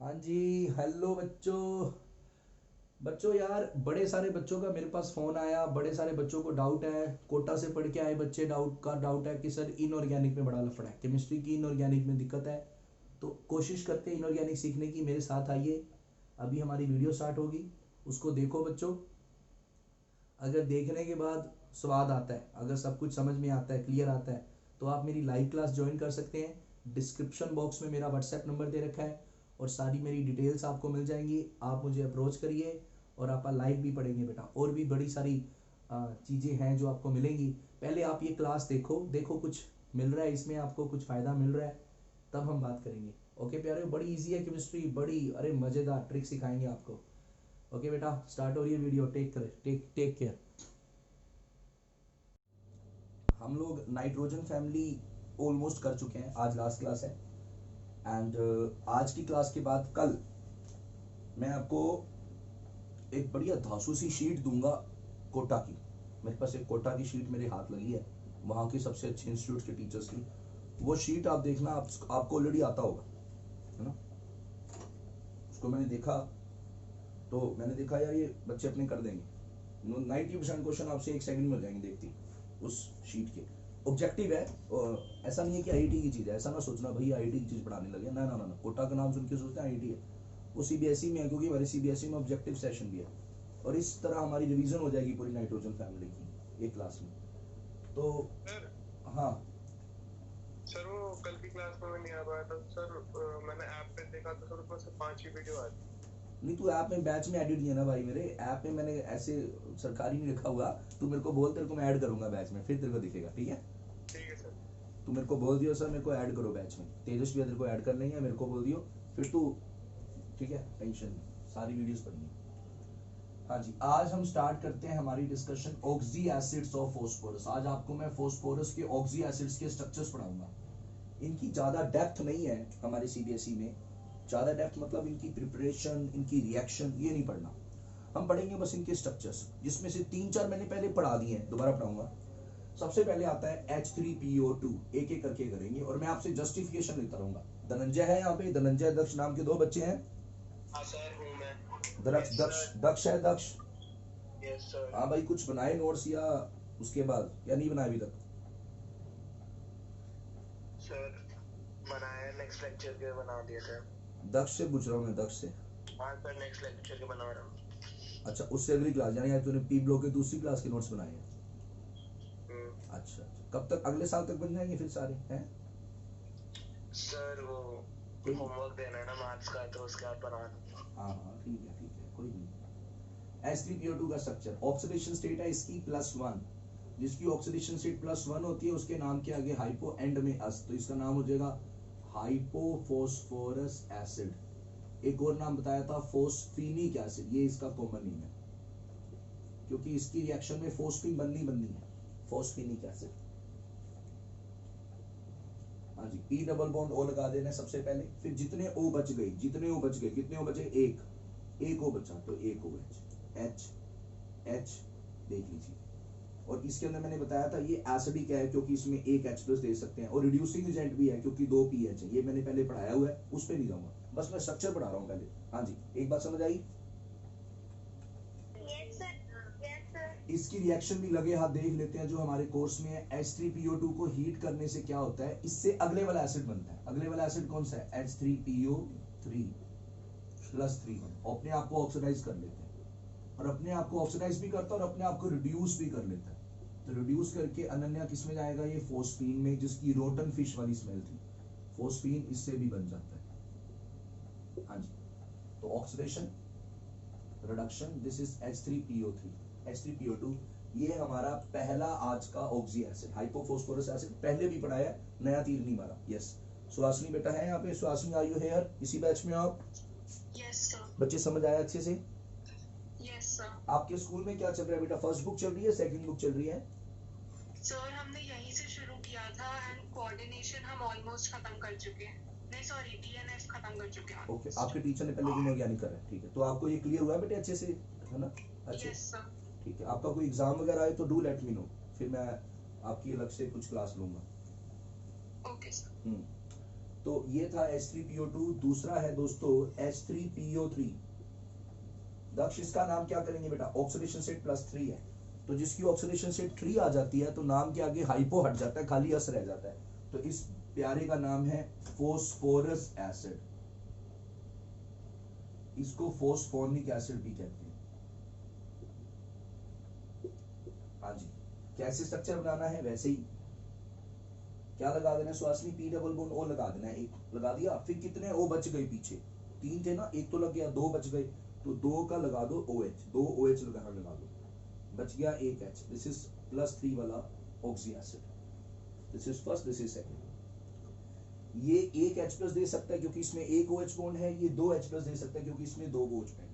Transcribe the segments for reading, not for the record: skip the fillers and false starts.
हाँ जी। हेलो बच्चों। बच्चों यार, बड़े सारे बच्चों का मेरे पास फ़ोन आया। बड़े सारे बच्चों को डाउट है, कोटा से पढ़ के आए बच्चे, डाउट है कि सर इनऑर्गेनिक में बड़ा लफड़ा है, केमिस्ट्री की इनऑर्गेनिक में दिक्कत है। तो कोशिश करते हैं इनऑर्गेनिक सीखने की, मेरे साथ आइए। अभी हमारी वीडियो स्टार्ट होगी, उसको देखो बच्चों। अगर देखने के बाद स्वाद आता है, अगर सब कुछ समझ में आता है, क्लियर आता है, तो आप मेरी लाइव क्लास ज्वाइन कर सकते हैं। डिस्क्रिप्शन बॉक्स में मेरा व्हाट्सएप नंबर दे रखा है और सारी मेरी डिटेल्स आपको मिल जाएंगी। आप मुझे अप्रोच करिए और आप लाइव भी पढ़ेंगे बेटा। और भी बड़ी सारी चीज़ें हैं जो आपको मिलेंगी। पहले आप ये क्लास देखो, देखो कुछ मिल रहा है इसमें, आपको कुछ फ़ायदा मिल रहा है, तब हम बात करेंगे। ओके प्यारे, बड़ी इजी है केमिस्ट्री, बड़ी अरे मज़ेदार ट्रिक सिखाएंगे आपको। ओके बेटा, स्टार्ट हो रही है वीडियो। Take care. हम लोग नाइट्रोजन फैमिली ऑलमोस्ट कर चुके हैं, आज लास्ट क्लास है। एंड आज की क्लास के बाद कल मैं आपको एक बढ़िया धांसू सी शीट दूंगा कोटा की। मेरे पास एक कोटा की शीट मेरे हाथ लगी है, वहाँ के सबसे अच्छे इंस्टीट्यूट के टीचर्स की। वो शीट आप देखना, आपको ऑलरेडी आता होगा, है ना। उसको मैंने देखा तो मैंने देखा यार ये बच्चे अपने कर देंगे। 90% क्वेश्चन आपसे एक सेकंड में हो जाएंगे देखती उस शीट के। ऑब्जेक्टिव है, और ऐसा नहीं है कि आईआईटी की चीज़ है, ऐसा ना सोचना भाई आईआईटी की चीज़ पढ़ाने लगे। ना ना ना ना, कोटा का नाम सुन के सोचते हैं आईआईटी है। वो सीबीएसई में है, क्योंकि हमारे सीबीएसई में ऑब्जेक्टिव सेशन भी है। और इस तरह हमारी रिवीजन हो जाएगी पूरी नाइट्रोजन फैमिली की एक क्लास में। तो सर हाँ। सर वो कल की क्लास में मैं नहीं आ पाया था सर। मैंने ऐप पे देखा था सर, उसमें से 5 ही वीडियो आ रही। नहीं, तू ऐप में बैच में एडिट नहीं है ना भाई, मेरे ऐप में मैंने ऐसे सरकारी नहीं रखा हुआ। तू मेरे को बोल, तेरे को मैं ऐड करूंगा बैच में, फिर तेरे को दिखेगा, ठीक है। ठीक है सर। तू मेरे को बोल दियो सर मेरे को ऐड करो बैच में, तेजस भी तेरे को ऐड कर लेंगे, मेरे को बोल दियो, फिर तू, ठीक है, टेंशन नहीं, सारी वीडियोस पढ़नी है। हाँ जी, आज हम स्टार्ट करते हैं हमारी discussion oxy acids of phosphorus. आज आपको मैं फोस्फोरस के ऑक्सी एसिड्स के स्ट्रक्चर्स पढ़ाऊंगा। इनकी ज़्यादा डेप्थ नहीं है हमारे सीबीएसई में। ज़्यादा डेप्थ मतलब इनकी प्रिपरेशन, इनकी रिएक्शन, ये नहीं पढ़ना। हम पढ़ेंगे बस इनके स्ट्रक्चर्स, जिसमें से 3-4 मैंने पहले पढ़ा दिए हैं, दोबारा पढ़ाऊंगा। सबसे पहले आता है H3PO2, एक एक करके करेंगे और मैं आपसे जस्टिफिकेशन लेता रहूंगा। धनंजय है यहाँ पे, धनंजय दक्ष नाम के 2 बच्चे हैं। हाँ सर, हूँ मैं। दक्ष यस दक्ष सर। दक्ष है, दक्ष। Yes sir. हाँ भाई, कुछ बनाए नोट्स या उसके बाद, या नहीं बनाए अभी तक? सर बनाया, नेक्स्ट लेक्चर के बना दिए थे। दक्ष से पूछ रहा हूँ मैं, दक्ष से। हाँ सर, नेक्स्ट लेक्चर के बना रहा हूँ। अच्छा, उससे अगली क्लास, यानी आज तूने पी ब्लॉक की दूसरी क्लास के नोट्स बनाए हैं। हम्म। अच्छा, कब तक, अगले साल तक बन जाएंगे फिर सारे हैं? सर वो कोई नहीं। होमवर्क देना है ना मैथ्स का, तो उसके बाद बना रहा हाँ हाँ, ठीक है ठीक है, कोई नहीं। H3PO2 का स्ट्रक्चर, ऑक्सीडेशन स्टेट है इसकी +1। जिसकी ऑक्सीडेशन स्टेट +1 होती है उसके नाम के आगे हाइपो एंड में अस, तो इसका नाम हो जाएगा हाइपोफॉस्फोरस एसिड। एक और नाम बताया था फोस्फीनिक एसिड, ये इसका कॉमन नेम है, क्योंकि इसकी रिएक्शन में फोस्फीन बननी है, फोस्फीनिक एसिड। हाँ जी, पी डबल बॉन्ड ओ लगा देना है सबसे पहले। फिर जितने ओ बच गए, कितने ओ बचे? एक ओ बचा, तो एक ओ एच एच देख लीजिए। और इसके अंदर मैंने बताया था ये एसिडिक है, क्योंकि इसमें एक H प्लस दे सकते हैं, और रिड्यूसिंग एजेंट भी है क्योंकि 2 पीएच है। ये मैंने पहले पढ़ाया हुआ है, उस पर नहीं जाऊंगा, बस मैं स्ट्रक्चर पढ़ा रहा हूँ पहले। हाँ जी, एक बात समझ आई? Yes sir. Yes sir. इसकी रिएक्शन भी लगे हाथ देख लेते हैं जो हमारे कोर्स में है। H3PO2 को हीट करने से क्या होता है, इससे अगले वाला एसिड बनता है। अगले वाला एसिड कौन सा है? H3PO3 +3। अपने आप को ऑक्सीडाइज कर लेते हैं, और अपने आप को ऑक्सीडाइज भी करता है और अपने आप को रिड्यूस भी कर लेता है। तो रिड्यूस करके अनन्या किस में जाएगा? ये फोस्फीन में, जिसकी रोटन फिश वाली स्मेल थी। फोस्फीन इससे भी बन जाता है। हाँ जी, तो oxidation, reduction, this is H3PO3, H3PO2। ये हमारा पहला आज का ऑक्सी एसिड, हाइपोफॉस्फोरस एसिड। पहले भी पढ़ाया, नया तीर नहीं मारा। यस, सुहासिनी बेटा है यहाँ पे। Suhasini, are you here? इसी बैच में आप? Yes sir. बच्चे समझ आया अच्छे से? Yes sir. आपके स्कूल में क्या चल रहा है बेटा? फर्स्ट बुक चल रही है, सेकंड बुक चल रही है? सर हमने यहीं से शुरू किया था, एंड कोऑर्डिनेशन हम ऑलमोस्ट खत्म कर चुके हैं। नहीं सॉरी, डीएनएफ खत्म कर चुके हैं ओके, ऑलमोस्ट। आपके टीचर ने पहले इनऑर्गेनिक करा है, ठीक है। तो आपको ये क्लियर हुआ है बेटे अच्छे से, है ना? अच्छे, यस सर। ठीक है। आपका कोई एग्जाम वगैरह आए तो डू लेट मी नो, फिर मैं आपकी अलग से कुछ क्लास लूंगा। Okay sir. तो ये था H3PO2। दूसरा है दोस्तों H3PO3। दक्ष इसका नाम क्या करेंगे बेटा, ऑक्सीडेशन स्टेट +3 है, तो जिसकी ऑक्सीडेशन स्टेट 3 आ जाती है तो नाम के आगे हाइपो हट जाता है, खाली अस रह जाता है। तो इस प्यारे का नाम है फोस्फोरस एसिड, इसको फोस्फोनिक एसिड भी कहते हैं। हाँ जी, कैसे स्ट्रक्चर बनाना है वैसे ही, क्या लगा देना है Suhasini, P double bond O लगा देना है, एक लगा दिया, फिर कितने ओ बच गए पीछे, 3 थे ना, एक तो लग गया, 2 बच गए, तो 2 का लगा दो OH, 2 OH लगा दो, बच गया 1 H। दिस इज +3 वाला oxy acid, this is first, this is second. ये 1 H प्लस दे सकता है क्योंकि इसमें 1 OH बॉन्ड है, ये 2 H प्लस दे सकता है क्योंकि इसमें 2 OH बॉन्ड है।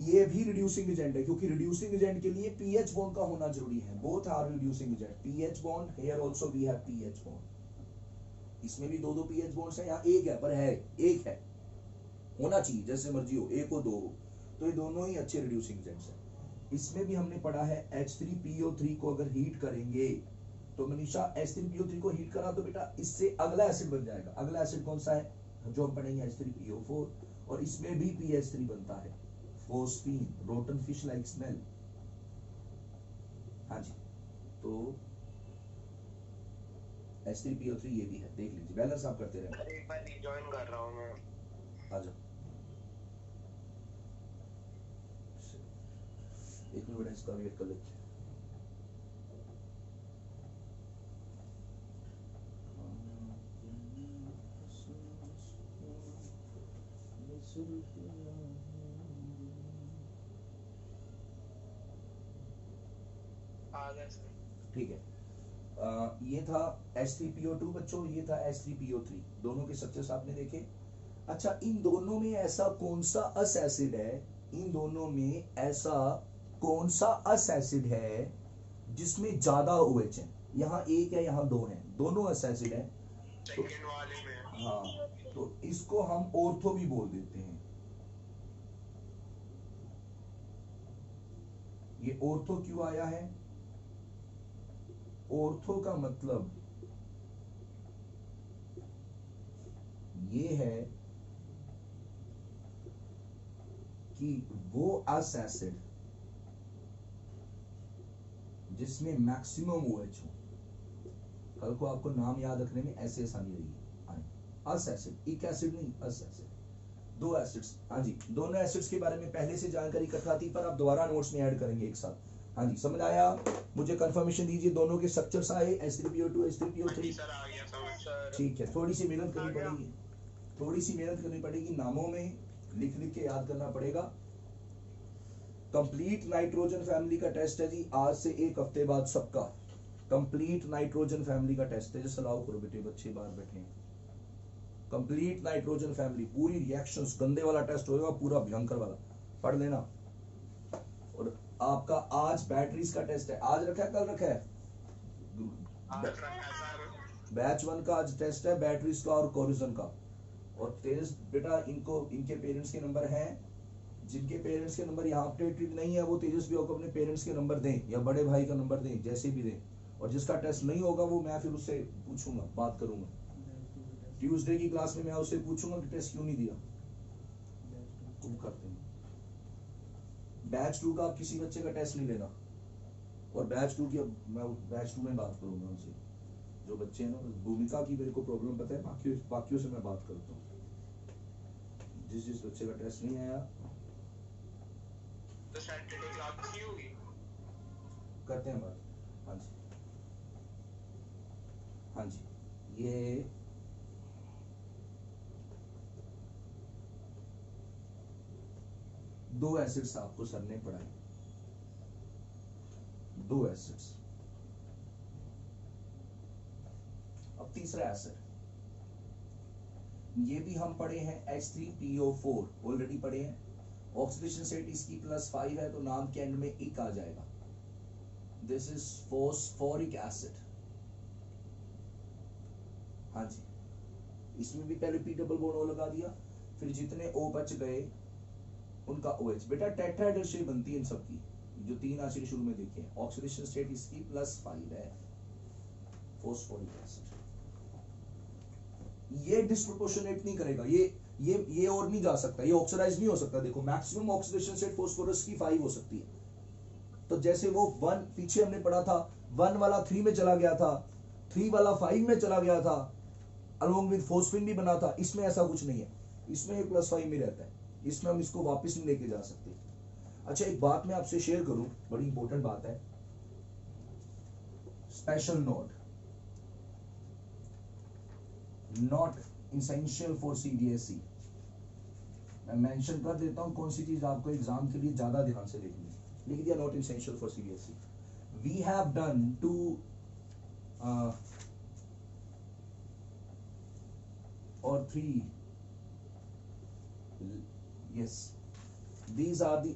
ये भी रिड्यूसिंग एजेंट है क्योंकि रिड्यूसिंग एजेंट के लिए पीएच बॉन्ड का होना जरूरी है, both are reducing agent, PH bond, here also we have PH bond, इसमें भी 2 पीएच बॉन्ड्स हैं, यहाँ एक है पर है, एक है, होना चाहिए जैसे मर्जी हो, एक हो 2 हो, तो ये दोनों ही अच्छे रिड्यूसिंग एजेंट्स हैं। इसमें भी हमने पढ़ा है H3PO3 को अगर हीट करेंगे तो मनीषा H3PO3 को हीट करा तो बेटा इससे अगला एसिड बन जाएगा। अगला एसिड कौन सा है जो हम पढ़ेंगे, H3PO4, और इसमें भी PH3 बनता है, phosphine, rotten fish like smell. हाँ जी, तो H3PO3 ये भी है, देख लीजिए, बैलेंस आप करते रहे। अरे एक बार रिजॉइन कर रहा हूँ मैं। आ जाओ, एक मिनट बेटा इसका वेट कर लेते हैं। ठीक है, ये था H3PO2 बच्चों, ये था H3PO3, दोनों के स्ट्रक्चर्स आपने देखे। अच्छा, इन दोनों में ऐसा कौन सा अस एसिड है, इन दोनों में ऐसा कौन सा अस एसिड है जिसमें ज्यादा OH है, यहाँ 1 है यहाँ 2 है, दोनों अस एसिड है, तो सेकंड वाले में हाँ, तो इसको हम ऑर्थो भी बोल देते हैं। ये ऑर्थो क्यों आया है, ऑर्थो का मतलब ये है कि वो अस एसिड जिसमें मैक्सिमम OH हो, कल को आपको नाम याद रखने में ऐसे आसानी रहेगी। अस एसिड, एक एसिड नहीं, अस एसिड, 2 एसिड्स। हाँ जी, दोनों एसिड्स के बारे में पहले से जानकारी इकट्ठा थी पर आप दोबारा नोट्स में ऐड करेंगे एक साथ। हाँ जी, समझ आया, मुझे कंफर्मेशन दीजिए, दोनों के स्ट्रक्चर्स आए, H3PO2 H3PO3। सर आ गया समझ सर। ठीक है, थोड़ी सी मेहनत करनी पड़ेगी, थोड़ी सी मेहनत करनी पड़ेगी, नामों में लिख लिख के याद करना पड़ेगा। कंप्लीट नाइट्रोजन फैमिली का टेस्ट है जी, आज से 1 हफ्ते बाद सबका कंप्लीट नाइट्रोजन फैमिली का टेस्ट है। जैसे अलाउ करो बेटे, बच्चे बाहर बैठे हैं। कंप्लीट नाइट्रोजन फैमिली, पूरी रिएक्शंस, गंदे वाला टेस्ट होगा, पूरा भयंकर वाला, पढ़ लेना। और आपका आज बैटरीज का टेस्ट है, आज रखा है कल रखा है, आज रखा है सर। बैच 1 का आज टेस्ट है, बैटरीज का और कोरिजन का। और तेजस बेटा, इनको इनके पेरेंट्स के नंबर हैं, जिनके पेरेंट्स के नंबर यहाँ अपडेटेड नहीं है वो तेजस्वी को अपने पेरेंट्स के नंबर दें या बड़े भाई का नंबर दें, जैसे भी दें। और जिसका टेस्ट नहीं होगा वो मैं फिर उससे पूछूंगा, बात करूंगा ट्यूसडे की क्लास में, मैं उससे पूछूंगा कि टेस्ट क्यों नहीं दिया। तुम करते हैं बैच 2 का, आप किसी बच्चे का टेस्ट नहीं लेना, और बैच 2 की मैं बैच 2 में बात करूंगा उनसे, जो बच्चे हैं ना, भूमिका की मेरे को प्रॉब्लम पता है, बाकियों से मैं बात करता हूँ। जिस बच्चे का टेस्ट नहीं आया तो सैटरडे क्लास ही होगी। करते हैं बात। हाँ जी, हाँ जी, ये दो एसिड्स आपको सर ने पढ़ाए, 2 एसिड्स। अब तीसरा एसिड, ये भी हम पढ़े हैं, H3PO4 ऑलरेडी पढ़े हैं। ऑक्सीडेशन स्टेट इसकी +5 है तो नाम के एंड में इक आ जाएगा, दिस इज फोस्फोरिक एसिड। हाँ जी, इसमें भी पहले P डबल बॉन्ड O लगा दिया, फिर जितने O बच गए उनका OH। बेटा टेट्राहेड्रल शेप बनती है इन सबकी, जो 3 एसिड शुरू में देखे। ऑक्सीडेशन स्टेट इसकी +5 है, फोस्फोरिक एसिड। ये डिस्प्रोपोर्शनेट नहीं करेगा, ये और नहीं जा सकता, ये ऑक्सीडाइज नहीं हो सकता। देखो मैक्सिमम ऑक्सीडेशन स्टेट फास्फोरस की 5 हो सकती है। तो जैसे वो 1 पीछे हमने पढ़ा था, 1 वाला 3 में चला गया था, 3 वाला 5 में चला गया था, अलोंग विद फोस्फिन भी बना था। इसमें ऐसा कुछ नहीं है, इसमें ये +5 में रहता है, इसमें हम इसको वापस नहीं लेके जा सकते। अच्छा एक बात मैं आपसे शेयर करूं, बड़ी इंपॉर्टेंट बात है, special note, not essential for CBSE। मैं मेंशन कर देता हूं कौन सी चीज आपको एग्जाम के लिए ज्यादा ध्यान से देखनी है। लिख दिया not essential for CBSE। We have done 2 or 3, yes, these are the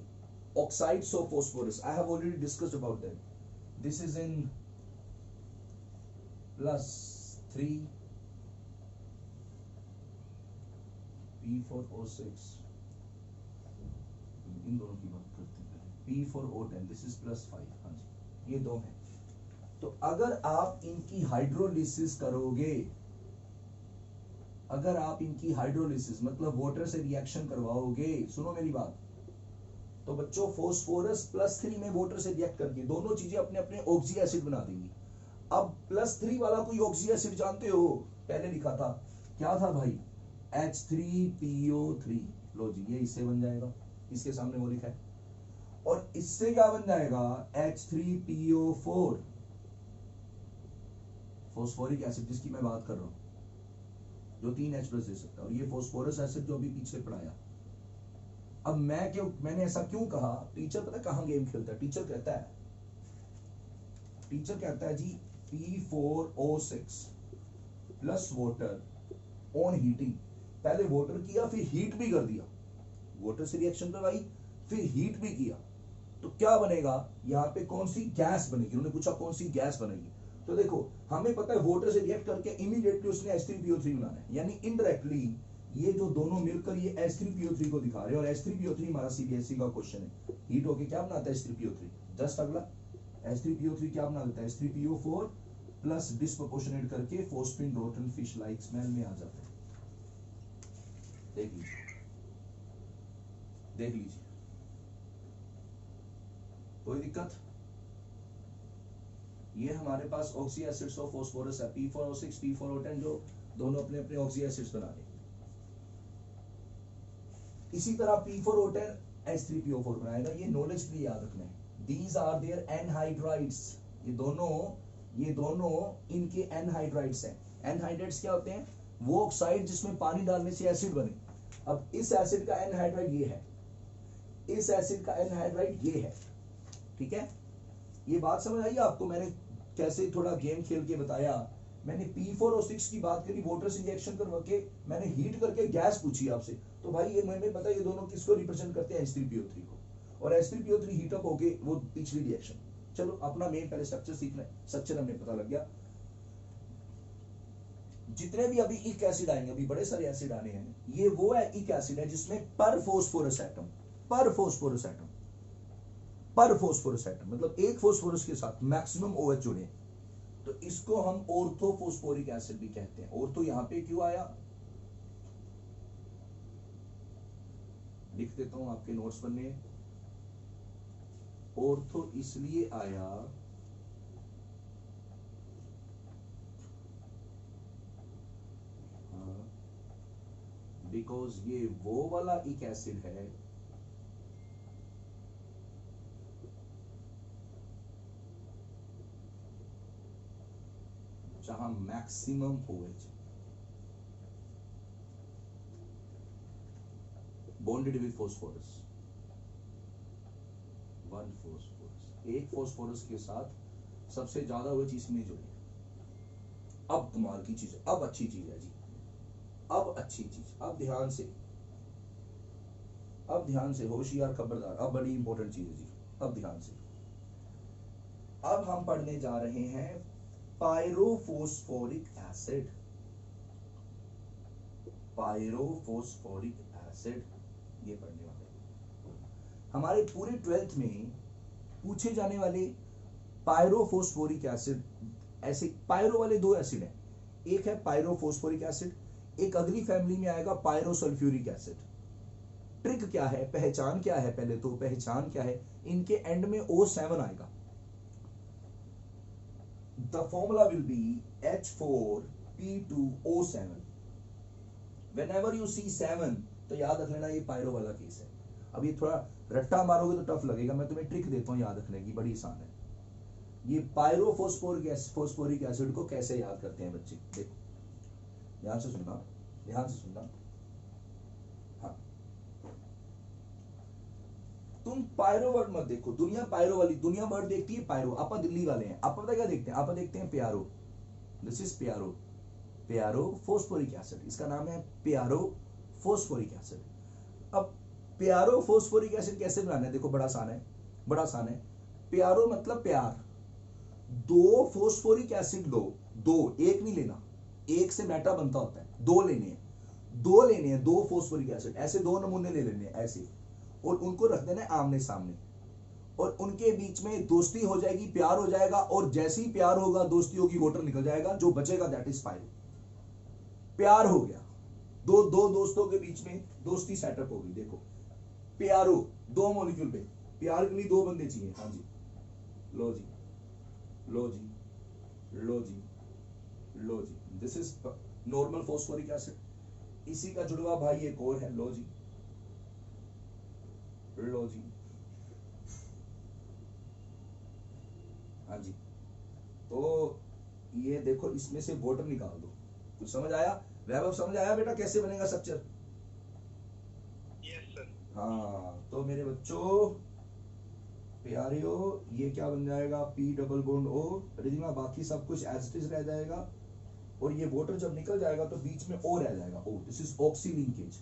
oxides of phosphorus. I have already discussed about them. This is in +3 P4O6, इन दोनों की बात करते हैं। P4O10, this is +5। हाँ जी, ये दो हैं। तो अगर आप इनकी हाइड्रोलिसिस करोगे, अगर आप इनकी हाइड्रोलिसिस मतलब वाटर से रिएक्शन करवाओगे, सुनो मेरी बात, तो बच्चों फॉस्फोरस +3 में वाटर से रिएक्ट करके दोनों चीजें अपने अपने ऑक्सी एसिड बना देंगी। अब +3 वाला कोई ऑक्सी एसिड जानते हो, पहले लिखा था, क्या था भाई, H3PO3। लो जी, ये इससे बन जाएगा, इसके सामने वो लिखा है। और इससे क्या बन जाएगा, H3PO4, फॉस्फोरिक एसिड जिसकी मैं बात कर रहा हूं, जो 3H+ दे सकता है। और ये फॉस्फोरस एसिड जो अभी पीछे पढ़ाया। अब मैंने ऐसा क्यों कहा, टीचर पता कहां गेम खेलता है, टीचर कहता है जी P4O6 plus water on heating. पहले वाटर किया, फिर हीट भी कर दिया, वाटर से रिएक्शन करवाई, फिर हीट भी किया, तो क्या बनेगा, यहाँ पे कौन सी गैस बनेगी। उन्होंने पूछा कौन सी गैस बनेगी, तो देखो हमें पता है वाटर से रिएक्ट करके इमीडिएटली उसने H3PO3 बनाना है, यानी इनडायरेक्टली ये जो दोनों मिलकर ये H3PO3 को दिखा रहे हैं। और H3PO3 हमारा CBSE का क्वेश्चन है, हीट होके क्या बनाता है H3PO3, जस्ट अगला H3PO3 क्या बना देता है, H3PO4 प्लस डिस्प्रोपोर्शनेट करके phosphine rotten fish like smell में आ जाता है। देख लीजिए, कोई दिक्कत, ये हमारे पास ऑक्सी एसिड्स ऑफ फास्फोरस है, P4O6 P4O10, जो दोनों अपने अपने ऑक्सी एसिड्स बना रहे। इसी तरह P4O10 H3PO4 बनाएगा, ये नॉलेज के लिए याद रखना है। दीज आर देयर एनहाइड्राइड्स, ये दोनों इनके एनहाइड्राइड्स हैं। एनहाइड्राइड्स क्या होते हैं, वो ऑक्साइड जिसमें पानी डालने से एसिड बने। अब इस एसिड का एनहाइड्राइड ये है, इस एसिड का एनहाइड्राइड ये है, ठीक है। ये बात समझ आई आपको, मैंने कैसे थोड़ा गेम खेल के बताया। मैंने P4O6 की बात करी, वाटर से रिएक्शन करवा के मैंने हीट करके गैस पूछी आपसे, तो भाई ये मैंने पता ये दोनों किसको रिप्रेजेंट करते हैं, H3PO3 को। और H3PO3 हीटअप होके वो पिछली रिएक्शन। चलो अपना मेन पहले स्ट्रक्चर सीखना है, स्ट्रक्चर हमने पता लग गया। जितने भी अभी इक एसिड आएंगे, अभी बड़े सारे एसिड आने हैं, ये वो है इक एसिड है जिसमें पर फोस्फोरस एटम मतलब एक फोस्फोरस के साथ मैक्सिमम OH जुड़े, तो इसको हम ऑर्थोफोस्फोरिक एसिड भी कहते हैं। ऑर्थो यहां पे क्यों आया, लिख देता हूं आपके नोट्स बनने। ऑर्थो इसलिए आया बिकॉज ये वो वाला एक एसिड है जहां maximum OH bonded with phosphorus, one phosphorus, एक फॉस्फोरस के साथ सबसे ज्यादा OH इसमें जुड़े। अब कमाल की चीज है, अब अच्छी चीज है जी, अब अच्छी चीज, अब ध्यान से होशियार खबरदार, अब बड़ी इंपॉर्टेंट चीज है जी, अब ध्यान से। अब हम पढ़ने जा रहे हैं पायरोफोस्फोरिक एसिड। पायरोफोस्फोरिक एसिड ये पढ़ने वाले हमारे पूरे 12th में पूछे जाने वाले पायरोफोस्फोरिक एसिड। ऐसे पायरो वाले दो एसिड हैं, एक है पायरोफोस्फोरिक एसिड, एक अगली फैमिली में आएगा पायरोसल्फ्यूरिक एसिड। ट्रिक क्या है, पहचान क्या है, पहले तो पहचान क्या है, इनके एंड में O7 आएगा। The formula will be H4P2O7। Whenever you see 7 तो याद रख लेना ये पायरो वाला केस है। अब ये थोड़ा रट्टा मारोगे तो टफ लगेगा, मैं तुम्हें ट्रिक देता हूँ याद रखने की, बड़ी आसान है। ये फास्फोरिक एसिड को कैसे याद करते हैं बच्चे, देखो ध्यान से सुनना, ध्यान से सुनना। हाँ, तुम पायरो वर्ड मत देखो, दुनिया पायरो वाली, दुनिया वर्ड देखती है पायरो। आपा दिल्ली वाले हैं, आपा पता क्या देखते हैं, आपा देखते हैं प्यारो। दिस इज प्यारो, प्यारो फोस्फोरिक एसिड, इसका नाम है प्यारो फोस्फोरिक एसिड। अब प्यारो फोस्फोरिक एसिड कैसे बनाना है, देखो बड़ा आसान है, बड़ा आसान है। प्यारो मतलब प्यार, दो फोस्फोरिक एसिड लो, दो, एक नहीं लेना, एक से मेटा बनता होता है, दो लेने हैं, दो लेने हैं, दो फोस्फोरिक एसिड, ऐसे दो नमूने ले लेने हैं ऐसे, और उनको रख देना है आमने सामने, और उनके बीच में दोस्ती हो जाएगी, प्यार हो जाएगा, और जैसे ही प्यार होगा, दोस्ती होगी, वोटर निकल जाएगा, जो बचेगा दैट इज पायरो। प्यार हो गया, दो दो दोस्तों के बीच में दोस्ती सेटअप होगी। देखो प्यारो, दो मॉलिक्यूल पे, प्यार के लिए दो बंदे चाहिए। हाँ जी, लो जी, लो जी, लो जी, लो जी, this is normal phosphoric acid. इसी का जुड़वा भाई एक और है, लो जी, लो जी, हाँ जी। तो ये देखो, इसमें से वोटर निकाल दो। कुछ समझ आया वैभव, समझ आया बेटा कैसे बनेगा स्ट्रक्चर? Yes sir. हाँ, तो मेरे बच्चों प्यारियो, ये क्या बन जाएगा, P डबल बॉन्ड O, रिजिमा, बाकी सब कुछ एज इट इज रह जाएगा, और ये वोटर जब निकल जाएगा तो बीच में O रह जाएगा, O, this is oxy linkage.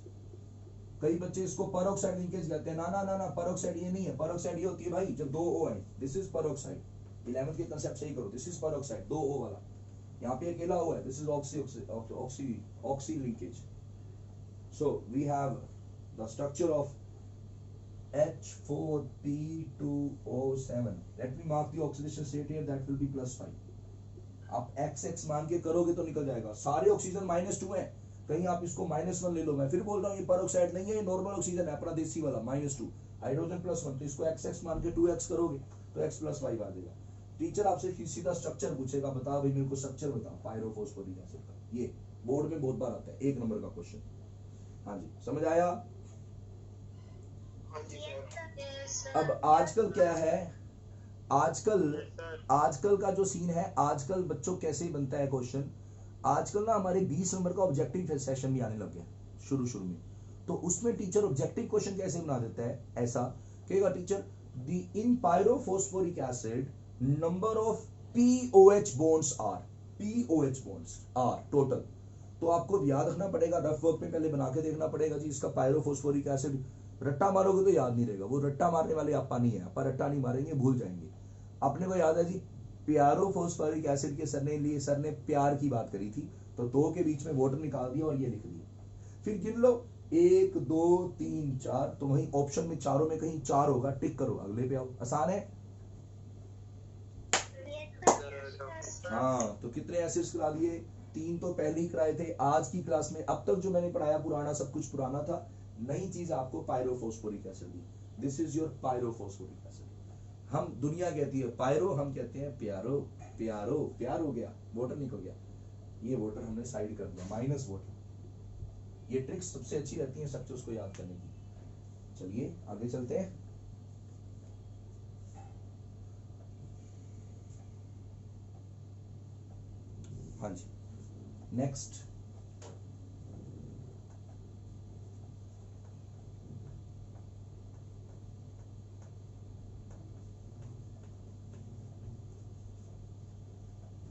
कई बच्चे इसको परऑक्साइड लिंकेज कहते हैं, ना ना ना ना, परऑक्साइड ये नहीं है, परऑक्साइड ये होती है भाई जब दो O आए, दिस इज परऑक्साइड। 11th के कंसेप्ट सही करो, दिस इज परऑक्साइड, दो O वाला, यहाँ पे अकेला O है, this is oxy linkage. So we have the structure of H4P2O7। Let me mark the oxidation state here, that will be +5। आप XX मान के करोगे तो निकल जाएगा, सारे ऑक्सीजन -2 है, कहीं आप इसको -1 ले लो। मैं फिर बोल रहा हूँ ये परऑक्साइड नहीं है, ये नॉर्मल ऑक्सीजन है अपना देसी वाला, -2, हाइड्रोजन +1, तो इसको XX मान के 2x करोगे तो x +5 आ जाएगा। टीचर आपसे सीधा स्ट्रक्चर पूछेगा, बता भाई मेरे को स्ट्रक्चर बता पायरोफॉस्फोरिक एसिड का, ये बोर्ड में बहुत बार आता है, 1 नंबर का क्वेश्चन। हाँ जी, समझ आया? हाँ जी सर। अब आजकल क्या है, आजकल का जो सीन है, आजकल बच्चों कैसे बनता है क्वेश्चन, आजकल ना हमारे 20 नंबर का ऑब्जेक्टिव सेशन भी आने लग गया शुरू में, तो उसमें टीचर ऑब्जेक्टिव क्वेश्चन कैसे बना देता है, ऐसा कहेगा teacher, the in pyrophosphoric acid number of POH bonds are total. तो आपको याद रखना पड़ेगा, रफ वर्क में पहले बना के देखना पड़ेगा जी, इसका पायरोफॉस्फोरिक एसिड, रट्टा मारोगे तो याद नहीं रहेगा, वो रट्टा मारने वाले आपा नहीं है, आपा रट्टा नहीं मारेंगे, भूल जाएंगे। अपने को याद है जी, प्यारोफॉस्फोरिक एसिड के सर ने प्यार की बात करी थी, तो दो के बीच में वोटर निकाल दिया और ये लिख दिया। फिर गिन लो, 1 2 3 4, तो वही ऑप्शन में चारों में कहीं 4 होगा, टिक करो, अगले पे आओ, आसान है। हाँ, तो कितने एसिड्स करा दिए, 3 तो पहले ही कराए थे। आज की क्लास में अब तक जो मैंने पढ़ाया पुराना, सब कुछ पुराना था, नई चीज आपको pyrophosphoric acid the, this is your pyrophosphoric acid. हम, दुनिया कहती है पायरो, हम कहते हैं प्यारो, प्यारो, प्यार हो गया, वोटर निकल गया, ये वोटर हमने साइड कर दिया, माइनस वोटर। ये ट्रिक्स सबसे अच्छी रहती है स्ट्रक्चर्स को याद करने की। चलिए आगे चलते हैं। हाँ जी, नेक्स्ट,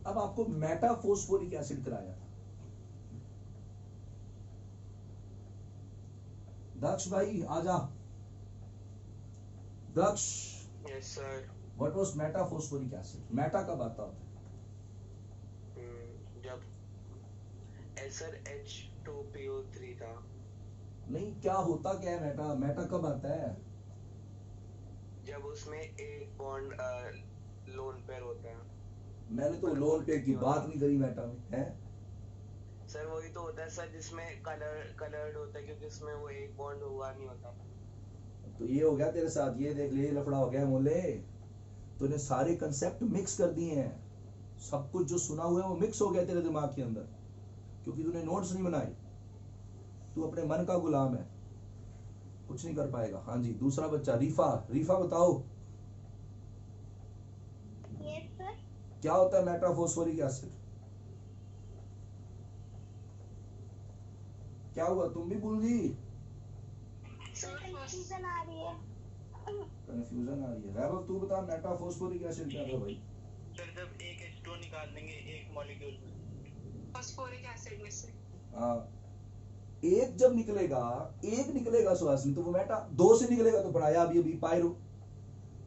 अब आपको मेटाफॉस्फोरिक एसिड कराया था, दक्ष भाई आजा, Daksh, yes sir. What was metaphosphoric acid, meta कब आता है? जब सर H2PO3 था। नहीं, क्या होता क्या है मेटा, मेटा कब आता है? जब उसमें एक बॉन्ड लोन पेयर होता है। मैंने तो लोन पेयर की बात नहीं करी मेटा में, है सर वही तो होता है सर जिसमें कलर्ड होता है, क्योंकि उसमें वो एक बॉन्ड हुआ नहीं होता। तो ये हो गया तेरे साथ, ये देख ले, ये लफड़ा हो गया मोले। तूने सारे कंसेप्ट मिक्स कर दिए हैं, सब कुछ जो सुना हुआ है वो मिक्स हो गया तेरे दिमाग के अंदर, क्योंकि तूने नोट्स नहीं बनाए। तू अपने मन का गुलाम है, कुछ नहीं कर पाएगा। हाँ जी, दूसरा बच्चा रीफा। रीफा बताओ यस सर। क्या होता है मेटाफॉस्फोरिक एसिड? क्या हुआ, तुम भी भूल गई? सर कंफ्यूजन आ रही है। कंफ्यूजन आ रही है। वैभव तू बता, मेटाफॉस्फोरिक एसिड क्या था भाई? सर जब एक H2O निकाल देंगे एक मॉलिक्यूल में। फॉस्फोरिक एसिड में से हाँ, एक जब निकलेगा, एक निकलेगा सुहासिनी, तो वो मेटा, दो से निकलेगा तो पढ़ाया अभी अभी पायरो।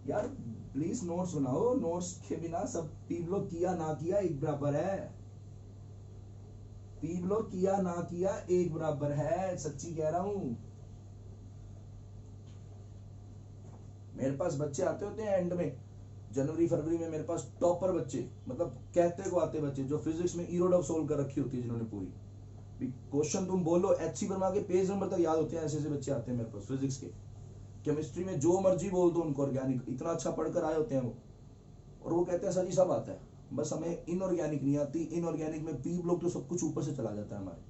यार प्लीज नोट्स बनाओ, नोट्स के बिना सब पीबलो किया ना किया एक बराबर है। पीबलो किया ना किया एक बराबर है, सच्ची कह रहा हूं। मेरे पास बच्चे आते होते हैं एंड में, जनवरी फरवरी में मेरे पास टॉपर बच्चे, मतलब कहते को आते बच्चे, जो फिजिक्स में ईरोड ऑफ सोल्व कर रखी होती है जिन्होंने पूरी। क्वेश्चन तुम बोलो HC वर्मा के पेज नंबर तक याद होते हैं, ऐसे ऐसे बच्चे आते हैं मेरे पास फिजिक्स के। केमिस्ट्री में जो मर्जी बोल दो उनको, ऑर्गेनिक इतना अच्छा पढ़कर आए होते हैं वो, और वो कहते हैं सर जी सब आता है, बस हमें इनऑर्गेनिक नहीं आती। इनऑर्गेनिक में पी ब्लॉक तो सब कुछ ऊपर से चला जाता है हमारे,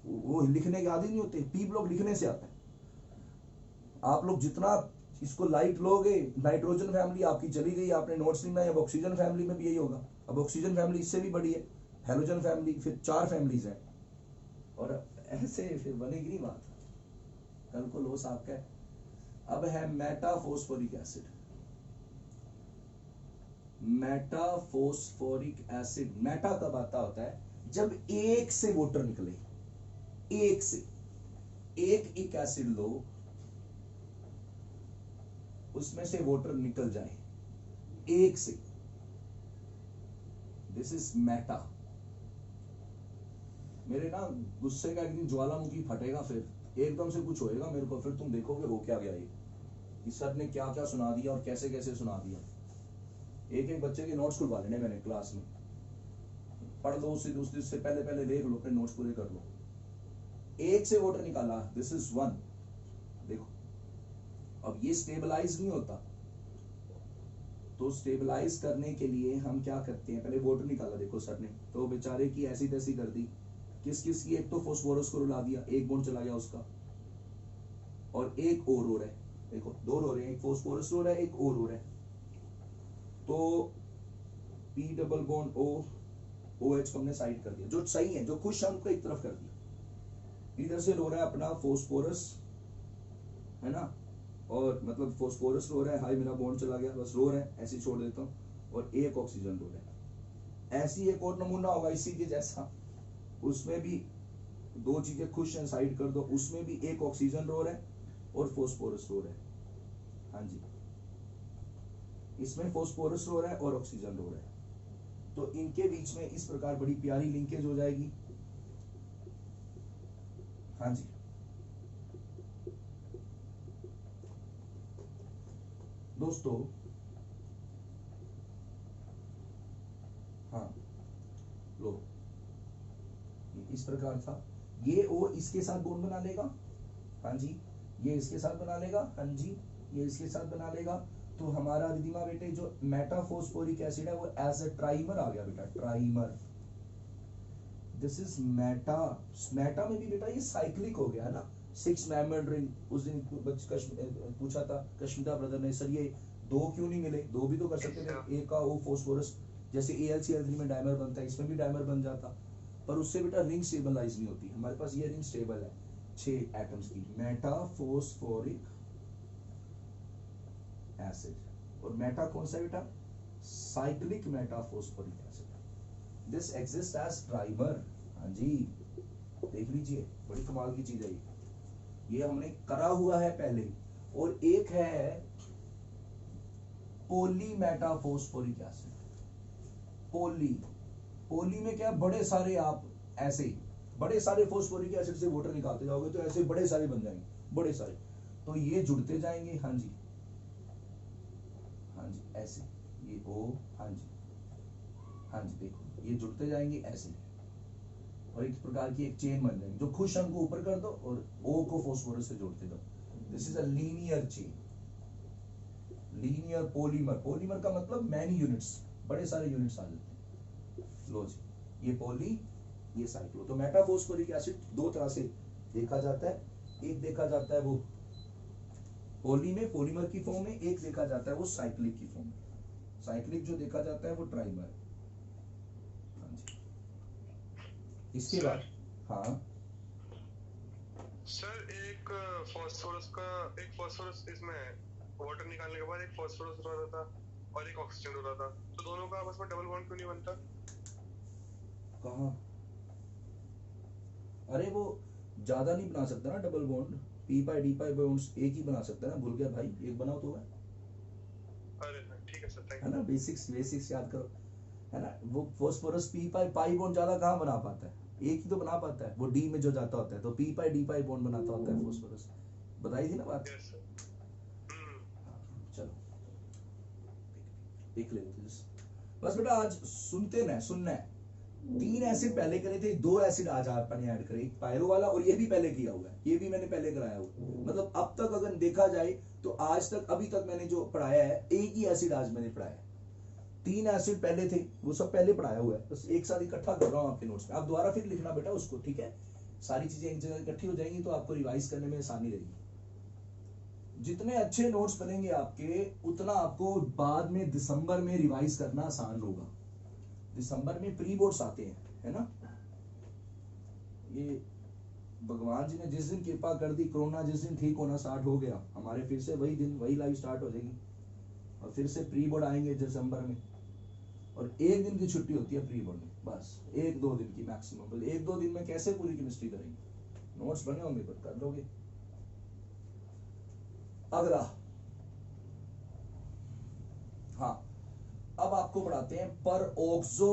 वो लिखने के आदि नहीं होते। पी ब्लॉक लिखने से आता है। आप लोग जितना इसको लाइट लोगे, नाइट्रोजन फैमिली आपकी चली गई, आपने नोट्स नहीं बनाए। अब ऑक्सीजन फैमिली में भी यही होगा। अब ऑक्सीजन फैमिली इससे भी बड़ी है, हेलोजन फैमिली, फिर 4 फैमिलीज है, और ऐसे फिर बनेगी नहीं बात, कल को लॉस आपका है। अब है metaphosphoric acid. Metaphosphoric acid meta कब आता होता है? जब एक से वोटर निकले, एक से, एक एसिड लो, उसमें से वोटर निकल जाए, एक से, दिस इज मेटा। मेरे ना गुस्से का एक दिन ज्वालामुखी फटेगा, फिर एकदम से कुछ होएगा मेरे को, फिर तुम देखोगे हो क्या गया ये, कि सर ने क्या क्या सुना दिया और कैसे कैसे सुना दिया। एक एक बच्चे के नोट्स खुलवा लेने मैंने क्लास में, पढ़ लो उससे पहले पहले देख लो, अपने नोट्स पूरे कर लो। एक से वोटर निकाला, दिस इज 1। देखो अब ये स्टेबलाइज नहीं होता, तो स्टेबलाइज करने के लिए हम क्या करते हैं, पहले वोटर निकाला, देखो सर ने तो बेचारे की ऐसी तैसी कर दी। किस किस की? एक तो फोस्फोरस को रुला दिया, एक बॉन्ड चला गया उसका, और एक और हो रहा है, देखो 2 रो रहे हैं, एक फोस्फोरस हो रहा है, एक और हो रहा है। तो P double bond O, OH को हमने साइड कर दिया, जो सही है, जो खुश है उनको एक तरफ कर दिया। इधर से रो रहा है अपना फोस्फोरस, है ना, और मतलब फोस्फोरस रो रहा है, हाय मेरा बॉन्ड चला गया, बस रो रहा है, ऐसे छोड़ देता हूँ, और एक ऑक्सीजन रो रहा है। ऐसी एक और नमूना होगा इसी के जैसा, उसमें भी 2 चीजें खुश हैं, साइड कर दो, उसमें भी एक ऑक्सीजन रो रहा है और फोस्फोरस रो रहा है। हाँ जी, इसमें फोस्फोरस रो रहा है और ऑक्सीजन रो रहा है, तो इनके बीच में इस प्रकार बड़ी प्यारी लिंकेज हो जाएगी। हाँ जी, दोस्तों, हाँ लो, इस प्रकार था ये। O इसके साथ बॉन्ड बना लेगा, हाँ जी, ये इसके साथ बना लेगा, हाँ जी, ये इसके साथ बना लेगा। तो हमारा रिदिमा बेटे जो मेटाफॉस्फोरिक एसिड है वो एज अ ट्राइमर आ गया बेटा, trimer. This is Meta. Meta में भी बेटा ये साइक्लिक हो गया है ना, 6 डायमंड रिंग। उस दिन पूछा था कश्मीरा ब्रदर ने, सर ये 2 क्यों नहीं मिले? 2 भी तो कर सकते थे, एक का O फोस्फोरस, जैसे AlCl3 में डायमर बनता है, इसमें भी डायमर बन जाता, पर उससे बेटा रिंग स्टेबलाइज नहीं होती। हमारे पास ये रिंग स्टेबल है 6 एटम्स की, मेटाफॉस्फोरिक एसिड। और मेटा कौन सा बेटा? Cyclic metaphosphoric acid. This exist as trimer. हाँ जी, देख लीजिए, बड़ी कमाल की चीज है ये हमने करा हुआ है पहले। और एक है पोली मेटाफॉस्फोरिक एसिड। पोली में क्या, बड़े सारे, आप ऐसे बड़े सारे फोस्फोरिक एसिड से वाटर निकालते जाओगे तो ऐसे बड़े सारे बन जाएंगे, बड़े सारे, तो ये जुड़ते जाएंगे। हाँ जी, हाँ जी, ऐसे ये O, हाँ जी, हाँ जी, देखो ये जुड़ते जाएंगे ऐसे, और एक प्रकार की एक चेन बन जाएगी। जो खुश अंक को ऊपर कर दो और O को फॉस्फोरस से जोड़ते जाओ। This is a linear chain, linear polymer. Polymer का मतलब मैनी यूनिट्स, बड़े सारे यूनिट्स आ जाते हैं। लो जी, ये पॉली, ये साइक्लो। तो मेटाफॉस्फोरिक एसिड दो तरह से देखा जाता है। एक देखा जाता है वो पॉली में, पॉलीमर की फॉर्म में, एक देखा जाता है वो साइक्लिक की फॉर्म में। साइक्लिक जो देखा जाता है वो ट्राइमर है। हाँ जी, इसके सर। बाद हाँ सर एक फास्फोरस इसमें वाटर निकालने के बाद एक फास्फोरस हो रहा था और एक ऑक्सीजन हो रहा था, तो दोनों का आपस में डबल बॉन्ड क्यों नहीं बनता? कहाँ? अरे वो ज्यादा नहीं बना सकता ना डबल बॉन्ड, पी पाई डी पाई बॉन्ड्स एक ही बना सकता है ना। भूल गया भाई, एक बनाओ तो है। अरे ठीक है सर, थैंक है यू। ना, बेसिक्स याद करो, है ना। वो फास्फोरस पी पाई पाई बॉन्ड ज्यादा कहाँ बना पाता है, एक ही तो बना पाता है। वो डी में जो जाता होता है तो पी पाई डी पाई बॉन्ड बनाता होता है फास्फोरस। बताई थी ना बात। Yes sir. चलो देख लेते हैं। बस बेटा आज सुनना है। 3 एसिड पहले करे थे, 2 एसिड आज आपने ऐड करे, एक पायरो वाला और ये भी पहले किया हुआ है, ये भी मैंने पहले कराया हुआ है। मतलब अब तक अगर देखा जाए तो आज तक अभी तक मैंने जो पढ़ाया है, एक ही एसिड आज मैंने पढ़ाया है। 3 एसिड पहले थे, वो सब पहले पढ़ाया हुआ है, बस एक साथ इकट्ठा कर रहा हूँ आपके नोट्स में। आप दोबारा फिर लिखना बेटा उसको, ठीक है। सारी चीजें एक जगह इकट्ठी हो जाएंगी तो आपको रिवाइज करने में आसानी रहेगी। जितने अच्छे नोट्स बनेंगे आपके, उतना आपको बाद में दिसंबर में रिवाइज करना आसान होगा। दिसंबर में प्री बोर्ड्स आते हैं, है ना। ये भगवान जी ने जिस दिन कृपा कर दी, कोरोना जिस दिन ठीक होना स्टार्ट हो गया, हमारे फिर से वही दिन वही लाइफ स्टार्ट हो जाएगी और फिर से प्री बोर्ड आएंगे दिसंबर में। और 1 दिन की छुट्टी होती है प्री बोर्ड में, बस 1-2 दिन की मैक्सिमम। 1-2 दिन में कैसे पूरी केमिस्ट्री करेंगे? नोट्स बने होंगे पर कर लोगे। अगला, हाँ, अब आपको पढ़ाते हैं पर ऑक्सो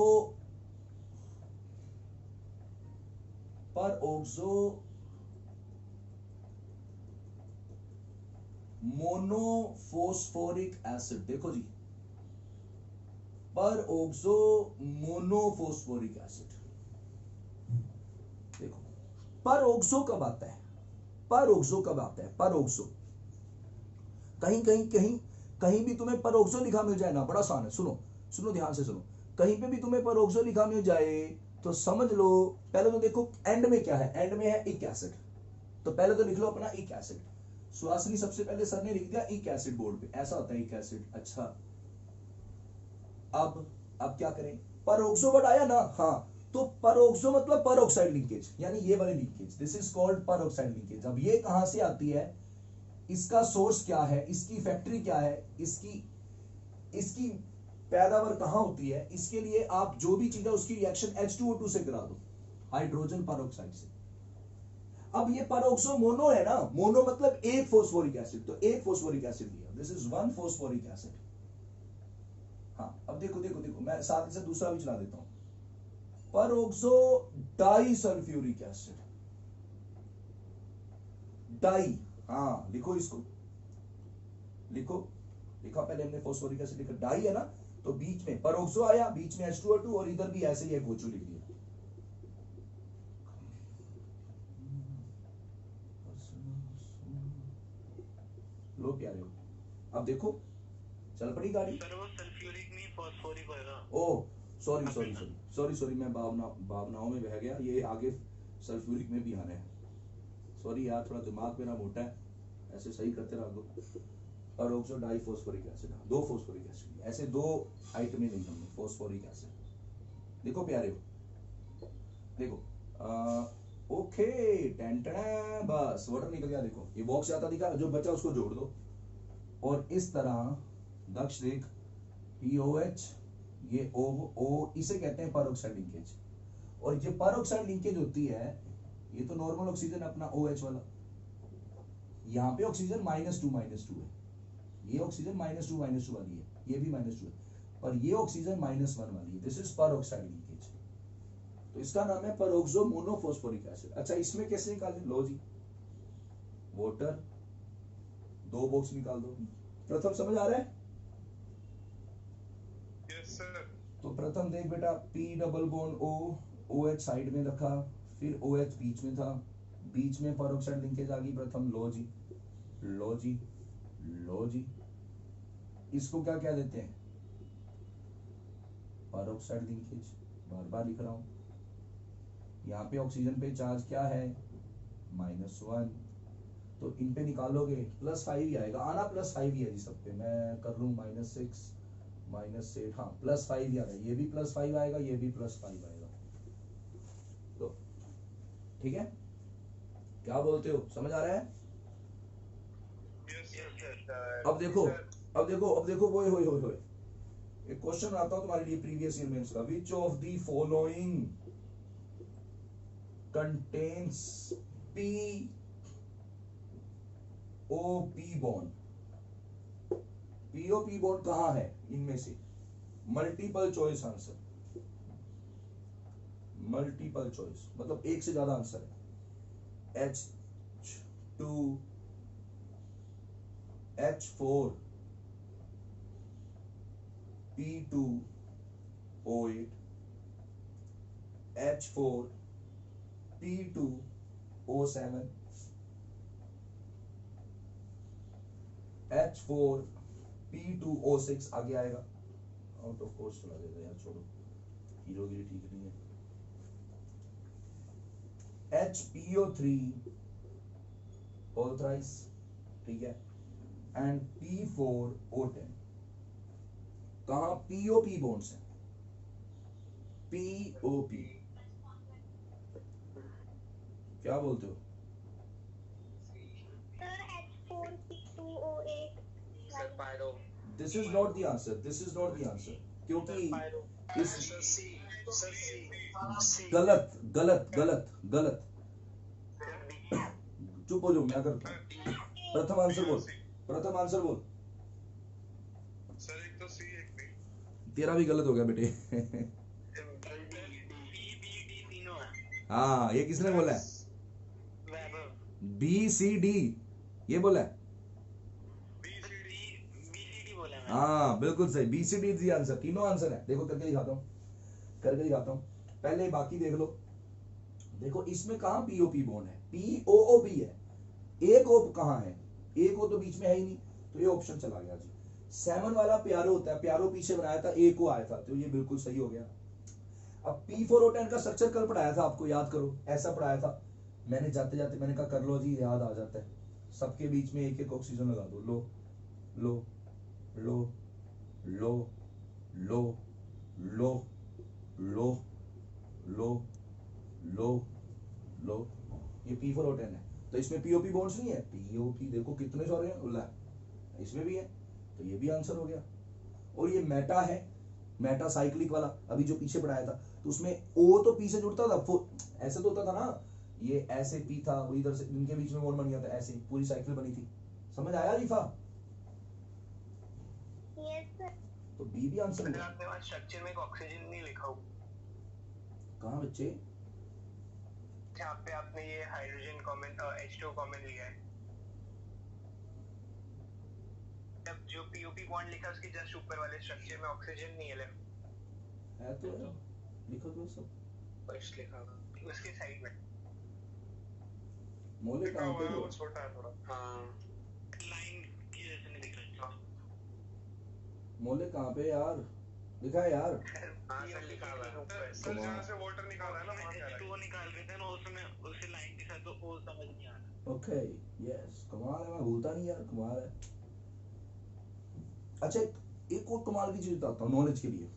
मोनोफॉस्फोरिक एसिड। देखो जी, पर ऑक्सो मोनोफॉस्फोरिक एसिड। देखो पर ऑक्सो कब आता है, पर ऑक्सो कहीं भी तुम्हें पर ऑक्सो लिखा मिल जाए ना, बड़ा आसान है। सुनो ध्यान से सुनो। कहीं पे भी तुम्हें पर ऑक्सो लिखा मिल जाए तो समझ लो, पहले तो देखो एंड में क्या है, एंड में है इक एसिड। तो पहले तो लिख लो अपना इक एसिड। सुहासिनी सबसे पहले सर ने लिख दिया इक एसिड बोर्ड पे, ऐसा होता है इक एसिड। अच्छा, अब क्या करें? पर ऑक्सो वर्ड आया ना, हाँ, तो पर ऑक्सो मतलब पर ऑक्साइड लिंकेज, यानी ये वाली लिंकेज, दिस इज कॉल्ड पर ऑक्साइड लिंकेज। अब ये कहां से आती है, इसका सोर्स क्या है, इसकी फैक्ट्री क्या है, इसकी पैदावार कहां होती है, इसके लिए आप जो भी चीज है उसकी रिएक्शन H2O2 से करा दो, हाइड्रोजन पेरोक्साइड से। अब ये पेरोक्सो मोनो है ना, मोनो मतलब एक फॉस्फोरिक एसिड, तो एक फॉस्फोरिक एसिड दिया, दिस इज 1 फॉस्फोरिक एसिड। हाँ, अब देखो मैं साथ ही साथ दूसरा भी चला देता हूं। Peroxo die sulphuric acid, die, हाँ लिखो इसको, लिखा पहले हमने फॉस्फोरिक एसिड लिखा, डाई है ना, तो बीच में पेरोक्सो आया, बीच में H2O2 और इधर भी ऐसे ही एक OH लिख दिया। लो प्यारे हो, अब देखो चल पड़ी गाड़ी। सर वो सल्फ्यूरिक नहीं फॉस्फोरिक होएगा। ओ सॉरी, मैं भावनाओं में बह गया, ये आगे सल्फ्यूरिक में भी आना है। सॉरी यार, थोड़ा दिमाग मेरा मोटा है, ऐसे सही करते रहो दो। Peroxo di phosphoric acid, 2 phosphoric acid, ऐसे 2 आइटम नहीं हमने, फॉस्फोरिक एसिड। देखो प्यारे हो, देखो ओके, टेंटना, बस वाटर निकल गया। देखो ये बॉक्स आता दिखा, जो बचा उसको जोड़ दो और इस तरह दक्ष देख, POH, ये O, इसे कहते हैं पेरोक्साइड लिंकेज। और ये पेरोक्साइड लिंकेज होती है, ये तो नॉर्मल ऑक्सीजन अपना OH वाला, यहाँ पे ऑक्सीजन -2 है, ये ऑक्सीजन -2 वाली है, ये भी -2 है, और ये ऑक्सीजन -1 वाली है। दिस इज पेरोक्साइड लिंकेज, तो इसका नाम है पेरोक्सो मोनोफॉस्फोरिक एसिड। अच्छा, इसमें कैसे निकालें? लो जी, वाटर 2 बॉक्स निकाल दो। प्रथम समझ आ रहा है? Yes sir. तो प्रथम देख बेटा, P double bond O, OH side में रखा, फिर OH बीच में था, बीच में पेरोक्साइड लिंकेज आ गई प्रथम, लो जी लो जी लो जी। इसको क्या क्या देते हैं? पेरोक्साइड लिंकेज, बार बार लिख रहा हूं। यहाँ पे ऑक्सीजन पे चार्ज क्या है? -1, तो इन पे निकालोगे +5 ही आएगा, आना +5 ही है जी सब पे। मैं कर लूँ -6 -8, हाँ +5 ही आ रहा है, ये भी +5 आएगा, ये भी +5 आएगा। तो ठीक है, क्या बोलते हो, समझ आ रहा है? Yes Yes, sir. अब देखो वो होए एक क्वेश्चन आता हूं तुम्हारे लिए प्रीवियस ईयर मेंस का। Which of the following contains POP bond? POP bond कहां है इनमें से? Multiple choice answer, multiple choice मतलब एक से ज्यादा आंसर है। H2 H4 P2O8 H4 P2O7 H4 P2O6 आगे आएगा। आउट ऑफ कोर्स चला जाएगा यार, छोड़ो, हीरोगिरी ठीक नहीं है। HPO3 all thrice, ठीक है, एंड P4O10। कहां POP बॉन्ड्स हैं? POP क्या बोलते हो? Sir H4P2O8 sir pyro. This is not the answer, this is not the answer, क्योंकि इस गलत गलत गलत गलत। चुप हो जाओ, मैं करता हूं। प्रथम आंसर बोल, प्रथम आंसर बोल। सर एक तो सी एक बी। तेरा भी गलत हो गया बेटे। BBD तीनों है। हाँ, ये किसने बोला है? वैभव। BCD ये बोला है। BCD बोला मैंने। हाँ बिल्कुल सही, BCD इज द आंसर। तीनों आंसर है, देखो करके दिखाता हूँ, करके दिखाता हूँ। पहले बाकी देख लो। देखो इसमें कहाँ POP बॉन्ड है? POOP है। एक ओप कहाँ है? एक ओ तो बीच में है ही नहीं, तो ये ऑप्शन चला गया जी। 7 वाला प्यारो होता है, प्यारो पीछे बनाया था, एक ओ आया था, तो ये बिल्कुल सही हो गया। अब P4O10 का स्ट्रक्चर कल पढ़ाया था आपको, याद करो, ऐसा पढ़ाया था मैंने, जाते जाते मैंने कहा कर लो जी, याद आ जाता है। सबके बीच में एक एक ऑक्सीजन लगा दो, लो लो लो लो लो लो लो लो लो लो। ये P4O10 है, तो इसमें POP बॉन्ड्स नहीं है। POP देखो कितने सारे हैं, उल्ला इसमें भी है, तो ये भी आंसर हो गया। और ये मेटा है, मेटा साइक्लिक वाला अभी जो पीछे पढ़ाया था, तो उसमें O तो P से जुड़ता था, ऐसे तो होता था ना, ये ऐसे P था, वो इधर से इनके बीच में बॉन्ड बन गया था, ऐसे पूरी साइकिल बनी थी। समझ आया रिफा? Yes sir. तो B भी आंसर अगर होगा। आपने वहाँ स्ट्रक्चर में एक ऑक्सीजन नहीं लिखा हो, कहाँ बच्चे? जहाँ पे आपने ये हाइड्रोजन कॉमन H2 कॉमन लिया है, जब जो POP बॉन्ड लिखा उसके जस्ट ऊपर वाले स्ट्रक्चर में ऑक्सीजन नहीं है लेफ्ट, है तो है, लिखो तो सब। फर्स्ट लिखा हुआ। उसके साइड में मोले लिखा कहाँ हुआ पे है, हो? वो छोटा है थोड़ा। हाँ लाइन की जैसे नहीं दिख रहा। मोले कहाँ पे यार? लिखा है यार। हाँ सर लिखा हुआ है। सर जहाँ से वाटर निकाला है ना, वहाँ क्या H2O निकाल रहे थे ना, उसमें उसी लाइन के साथ तो O समझ नहीं आ रहा। ओके यस, कमाल है, मैं भूलता नहीं यार, कमाल है। अच्छा एक और कमाल की चीज बताता हूँ नॉलेज के लिए।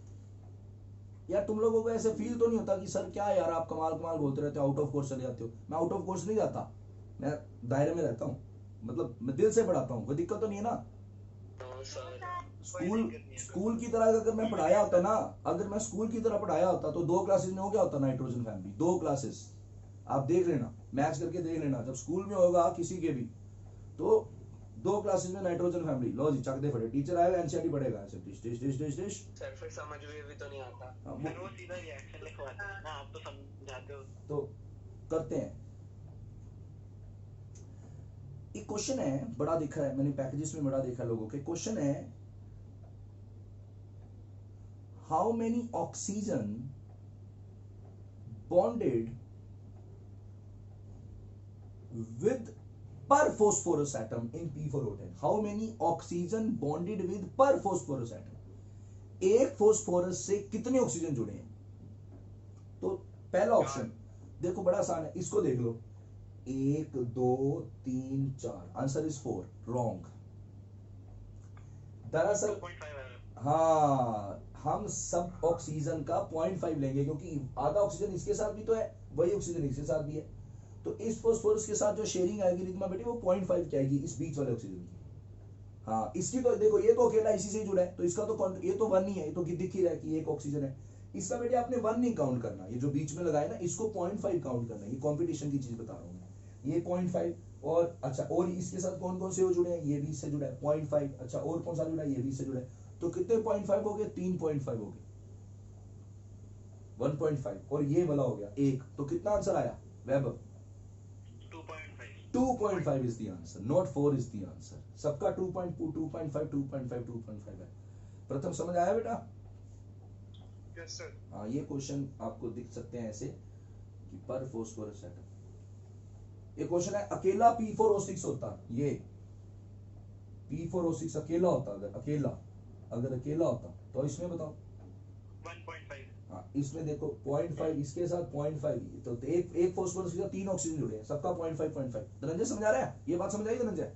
यार तुम लोगों को ऐसे फील तो नहीं होता कि सर क्या यार आप कमाल कमाल बोलते रहते हो, आउट ऑफ कोर्स चले जाते हो? मैं आउट ऑफ कोर्स नहीं जाता, मैं दायरे में रहता हूँ, मतलब मैं दिल से पढ़ाता हूँ, कोई दिक्कत तो नहीं है ना? No sir. स्कूल की तरह अगर मैं पढ़ाया होता ना, अगर मैं स्कूल की तरह पढ़ाया होता तो 2 क्लासेस में हो गया होता नाइट्रोजन फैमिली, 2 क्लासेस। आप देख लेना, मैच करके देख लेना, जब स्कूल में होगा किसी के भी तो 2 क्लासेस में नाइट्रोजन फैमिली, लो जी चक दे फटे, टीचर आएगा एनसीईआरटी पढ़ेगा ऐसे dish dish dish dish dish. Sir फिर समझ में भी तो नहीं आता। सर वो सीधा रिएक्शन लिखवाते हैं ना, आप तो समझाते हो। तो करते हैं। एक क्वेश्चन है, बड़ा देखा है मैंने पैकेजेस में, बड़ा देखा है लोगों के। क्वेश्चन है how many oxygen bonded with per phosphorus atom in P4O10? How many oxygen bonded with per phosphorus atom? एक phosphorus से कितने ऑक्सीजन जुड़े हैं? तो पहला ऑप्शन देखो बड़ा आसान है, इसको देख लो, 1 2 3 4, आंसर इज 4, रॉन्ग। दरअसल 2.5 है। हाँ, हम सब ऑक्सीजन का 0.5 लेंगे क्योंकि आधा ऑक्सीजन इसके साथ भी तो है, वही ऑक्सीजन इसके साथ भी है, तो इस फोस्फोरस के साथ जो शेयरिंग आएगी रिदमा बेटी वो 0.5 की आएगी इस बीच वाले ऑक्सीजन की। हाँ, इसकी तो देखो ये तो अकेला इसी से ही जुड़ा है, तो इसका तो ये तो 1 ही है, ये तो दिख ही रहा है कि एक ऑक्सीजन है। इसका बेटे आपने 1 नहीं काउंट करना, ये जो बीच में लगाया ना इसको 0.5 काउंट करना है। ये कंपटीशन की चीज बता रहा हूँ मैं, ये 0.5 और अच्छा, और इसके साथ कौन कौन से वो जुड़े हैं, ये भी इससे जुड़ा है 0.5, अच्छा और कौन सा जुड़ा है, ये भी इससे जुड़ा है, तो कितने 0.5 हो गए, 3.5 हो गए, 1.5 और ये वाला हो गया 1, तो कितना आंसर आया weber? 2.5 is the answer, not 4 is the answer. सबका 2.5 है। प्रथम समझ आया बेटा? Yes sir. हाँ, ये क्वेश्चन आपको दिख सकते हैं ऐसे कि पर फोस्फोरस एटम। ये क्वेश्चन है अकेला P4O6 होता, ये P4O6 अकेला होता, अगर अकेला होता तो इसमें बताओ 1.5। हाँ, इसमें देखो 0.5 इसके साथ 0.5, तो एक फोस्फोरस के साथ 3 ऑक्सीजन जुड़े हैं, सबका 0.5। धनंजय समझ आ रहा है? ये बात समझ आई धनंजय?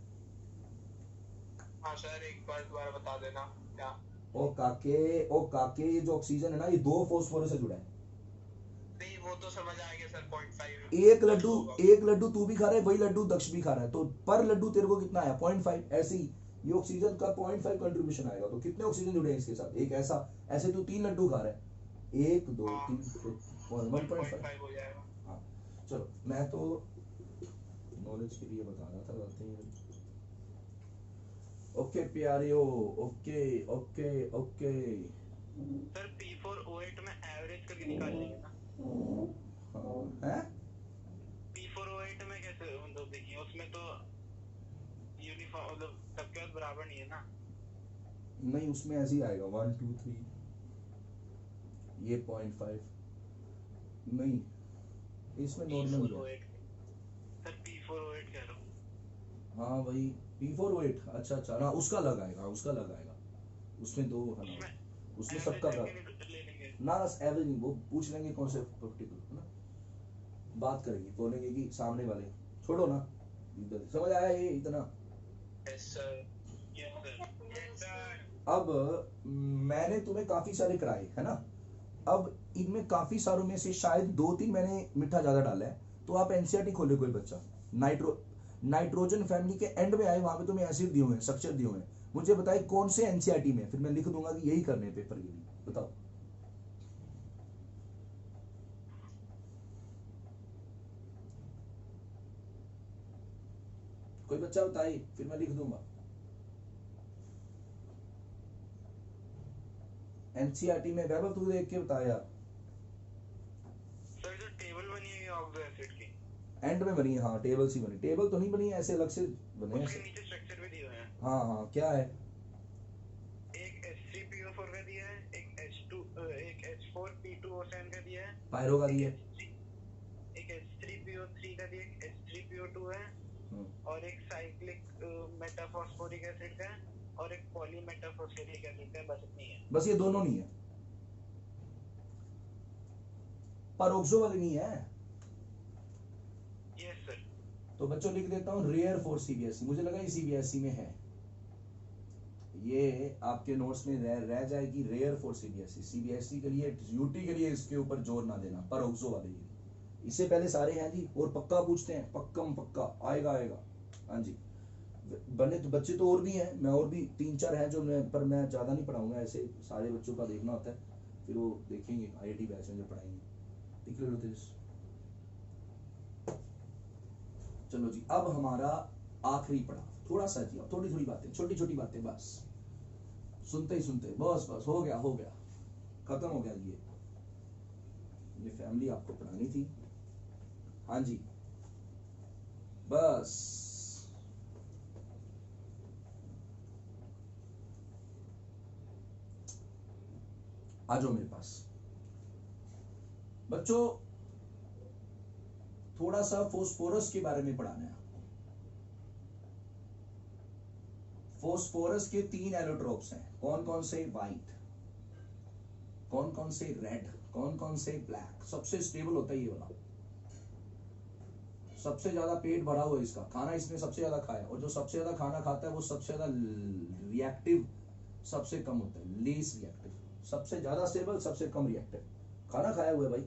हाँ सर, एक बार दोबारा बता देना क्या? ओ काके ये जो ऑक्सीजन है ना, ये 2 फोस्फोरस से जुड़ा है। नहीं, वो तो समझ आ गया सर, 0.5। एक लड्डू तू भी खा रहा है, वही लड्डू दक्ष भी खा रहा है, तो पर लड्डू तेरे को कितना आया, 0.5। ऐसे ही ये ऑक्सीजन का 0.5 कंट्रीब्यूशन आएगा, तो कितने ऑक्सीजन जुड़े हैं इसके साथ, एक ऐसे तू 3 लड्डू खा रहा है, 1 2 3 1.5 हो जाएगा। हाँ, चलो मैं तो नॉलेज के लिए बता रहा था, बातें ओके प्यारियो, okay okay okay. Sir P4O8 में एवरेज करके निकाल लेंगे ना? हाँ है, P4O8 में कैसे, मतलब देखिए उसमें तो यूनिफॉर्म, मतलब सबके पास बराबर नहीं है ना? नहीं उसमें ऐसे ही आएगा 1 2 3, ये 0.5 नहीं, इसमें नॉर्मल है। P4O8 सर, P4O8 कह रहा हूँ। हाँ वही P4O8, अच्छा ना, उसका अलग आएगा, उसमें 2 है ना, उसमें सबका ले ना एवरेज नहीं, वो पूछ लेंगे कौन से पर्टिकुलर है ना, बात करेंगे, बोलेंगे कि सामने वाले छोड़ो ना, समझ आया ये इतना? Yes sir, yes sir. अब मैंने तुम्हें काफी सारे कराए है ना, अब इनमें काफी सारों में से शायद 2-3 मैंने मिठा ज्यादा डाला है, तो आप एनसीईआरटी खोले कोई बच्चा, नाइट्रोजन फैमिली के एंड में आए, वहां पे तुम्हें एसिड दिए हुए हैं, स्ट्रक्चर दिए हुए हैं, मुझे बताइए कौन से एनसीईआरटी में, फिर मैं लिख दूंगा कि यही करने पेपर के लिए, बताओ। कोई बच्चा बताइए, फिर मैं लिख दूंगा। एनसीईआरटी में वैभव तू देख के बता यार। सर जो टेबल बनी है ऑक्सो एसिड की, एंड में बनी है, हाँ टेबल सी बनी, टेबल तो नहीं बनी है, ऐसे अलग से बने उसके हैं। नीचे स्ट्रक्चर भी दिए हुए हैं। हाँ क्या है? एक H3PO4 का दिया है, एक H4P2O7 का दिया है, पायरो का दिया है, एक H3PO3 का दिया है, एक H3PO2 है, और एक साइक्लिक मेटाफॉस्फोरिक एसिड का है, और एक पॉलीमेटाफॉस्फोरिक एसिड का है, बस इतनी है। बस ये दोनों नहीं है, पर ऑक्सो वाली नहीं है। Yes sir. तो बच्चों लिख देता हूँ रेयर फॉर सीबीएसई, मुझे लगा ये सीबीएसई में है, ये आपके नोट्स में रह जाएगी, रेयर फॉर सीबीएसई। सीबीएसई के लिए, यूटी के लिए इसके ऊपर जोर ना देना, पर ऑक्सो वाले ये इससे पहले सारे हैं जी, और पक्का पूछते हैं, पक्का आएगा। हाँ जी, बने तो बच्चे तो और भी हैं, मैं और भी 3-4 हैं जो पर मैं ज्यादा नहीं पढ़ाऊंगा, ऐसे सारे बच्चों का देखना होता है, फिर वो देखेंगे आईआईटी बैच में जो पढ़ाएंगे। ठीक है तेजस, चलो जी, अब हमारा आखिरी पड़ाव, थोड़ा सा जी, थोड़ी बातें, छोटी बातें, बस सुनते ही बस हो गया, खत्म हो गया जी, ये फैमिली आपको पढ़ानी थी। हाँ जी, बस आ जाओ मेरे पास बच्चों। थोड़ा सा फोस्फोरस के बारे में पढ़ाना है आपको। फोस्फोरस के 3 एलोट्रोप्स हैं। कौन कौन से? वाइट, कौन कौन से? रेड, कौन कौन से? ब्लैक। सबसे स्टेबल होता है ये वाला, सबसे ज्यादा पेट भरा हुआ है इसका, खाना इसने सबसे ज्यादा खाया, और जो सबसे ज्यादा खाना खाता है वो सबसे ज्यादा रिएक्टिव सबसे कम होता है, लीस रिएक्टिव। सबसे ज्यादा स्टेबल, सबसे कम रिएक्टिव। खाना खाया हुआ है भाई,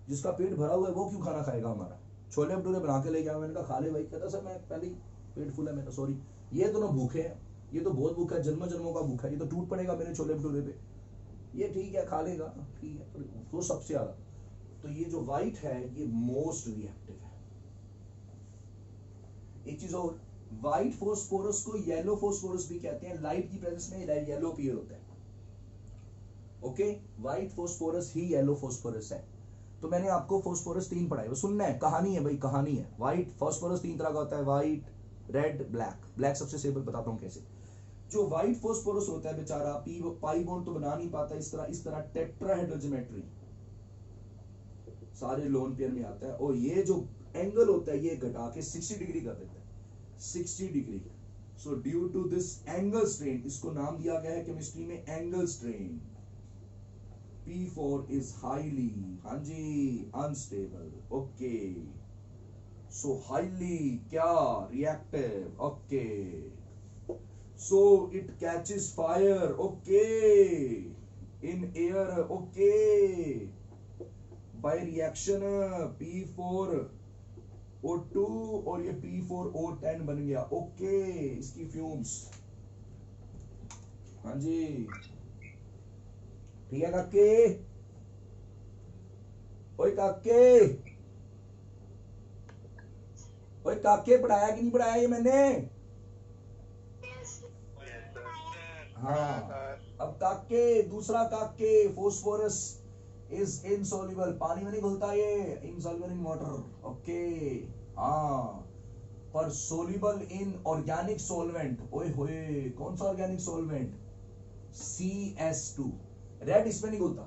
जिसका पेट भरा हुआ है वो क्यों खाना खाएगा हमारा? छोले भटूरे बना के ले गया, मैंने कहा खा ले भाई, कहता सर मैं पहले ही पेट फुल है मेरा, सॉरी। ये दोनों भूखे हैं, ये तो बहुत भूखा है, जन्म जन्मों का भूखा है, ये तो टूट पड़ेगा मेरे छोले भटूरे पे। ये ठीक है, खा लेगा, ठीक है, तो सबसे ज्यादा। तो ये जो व्हाइट है ये मोस्ट रिएक्टिव है। एक चीज और, व्हाइट फोस्फोरस को येलो फोस्फोरस भी कहते हैं, लाइट की प्रेजेंस में येलो अपीयर होता है। ओके, व्हाइट फोस्फोरस ही येलो फोस्फोरस है। तो मैंने आपको फोस्फोरस 3 पढ़ाए, वो सुनना है, कहानी है भाई, कहानी है। व्हाइट फोस्फोरस 3 तरह का होता है, व्हाइट, रेड, ब्लैक। ब्लैक सबसे स्टेबल, बताता हूं कैसे। जो व्हाइट फोस्फोरस होता है बेचारा पाई बॉन्ड तो बना नहीं पाता, इस तरह टेट्राहेड्रल ज्योमेट्री सारे लोन पेयर में आता है, और ये जो एंगल होता है ये घटा के 60 डिग्री कर देता है, 60 degree. So due to this angle strain, इसको नाम दिया गया है केमिस्ट्री में angle strain. P4 is highly, हाँ जी, unstable. Okay. So highly क्या? Reactive. Okay. So it catches fire. Okay. In air. Okay. By reaction P4 O2 और ये P4 O10 बन गया। Okay. इसकी फ्यूम्स, हाँ जी, ठीक है काके? ओए काके, ओए काके, पढ़ाया कि नहीं पढ़ाया ये मैंने? हाँ, अब काके, दूसरा काके, फोस्फोरस इज इनसॉल्युबल, पानी में नहीं घुलता ये, इनसॉल्युबल इन वाटर। ओके, हाँ, पर सोल्युबल इन ऑर्गेनिक सॉल्वेंट। ओए होए, कौन सा ऑर्गेनिक सॉल्वेंट? CS2। रेड इसमें नहीं घुलता,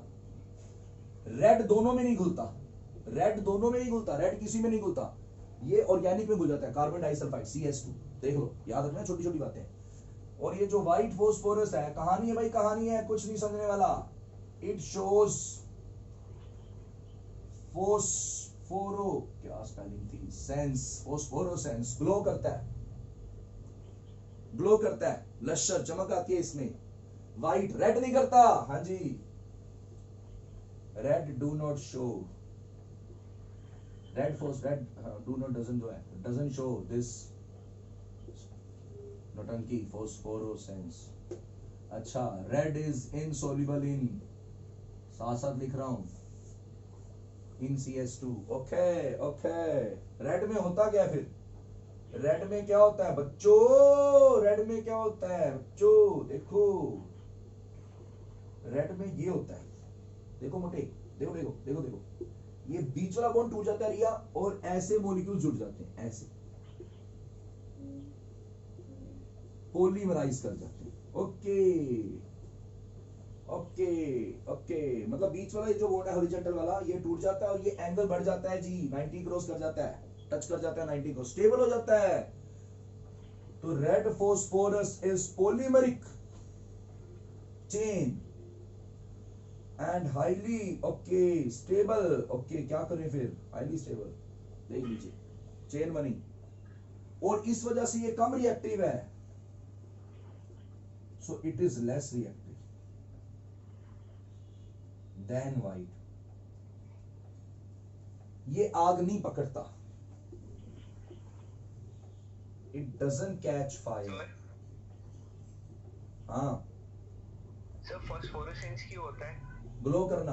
रेड दोनों में नहीं घुलता, रेड दोनों में नहीं घुलता, रेड किसी में नहीं घुलता, ये ऑर्गेनिक में घुल जाता है, कार्बन डाइसल्फाइड CS2। देख लो, याद रखना छोटी छोटी बातें। और ये जो व्हाइट फोस्फोरस है, कहानी है भाई, कहानी है, कुछ नहीं समझने वाला। इट शोज फोस्फोरो, क्या स्पेलिंग थी, सेंस, फोस्फोरोसेंस, ग्लो करता है, ग्लो करता है, लश्कर चमक आती है इसमें। व्हाइट, रेड नहीं करता, हाँ जी, red do not show, red do not doesn't show this नौटंकी, फोस्फोरोसेंस। अच्छा, रेड इज इनसॉल्युबल इन, साथ साथ लिख रहा हूं, इन CS2। ओके ओके, रेड में होता क्या फिर? रेड में क्या होता है बच्चों? रेड में क्या होता है बच्चों? देखो, रेड में ये होता है, देखो मोटे, देखो देखो देखो देखो, ये बीच वाला बॉन्ड टूट जाता है रिया, और ऐसे मॉलिक्यूल जुड़ जाते हैं, ऐसे पॉलीमराइज कर जाते हैं। ओके ओके ओके, मतलब बीच वाला जो बॉन्ड है हॉरिजॉन्टल वाला, ये टूट जाता है और ये एंगल बढ़ जाता है जी, 90 क्रॉस कर जाता है, टच कर जाता है 90 को, स्टेबल हो जाता है। तो red phosphorus is polymeric chain and highly okay stable. Okay, क्या करें फिर? हाईली स्टेबल, देख लीजिए, चेन बनी, और इस वजह से ये कम रिएक्टिव है, so it is less reactive than white. ये आग नहीं पकड़ता, इट डजंट कैच फायर। हाँ सर, फास्फोरेसेंस क्यों होता है? ग्लो करना,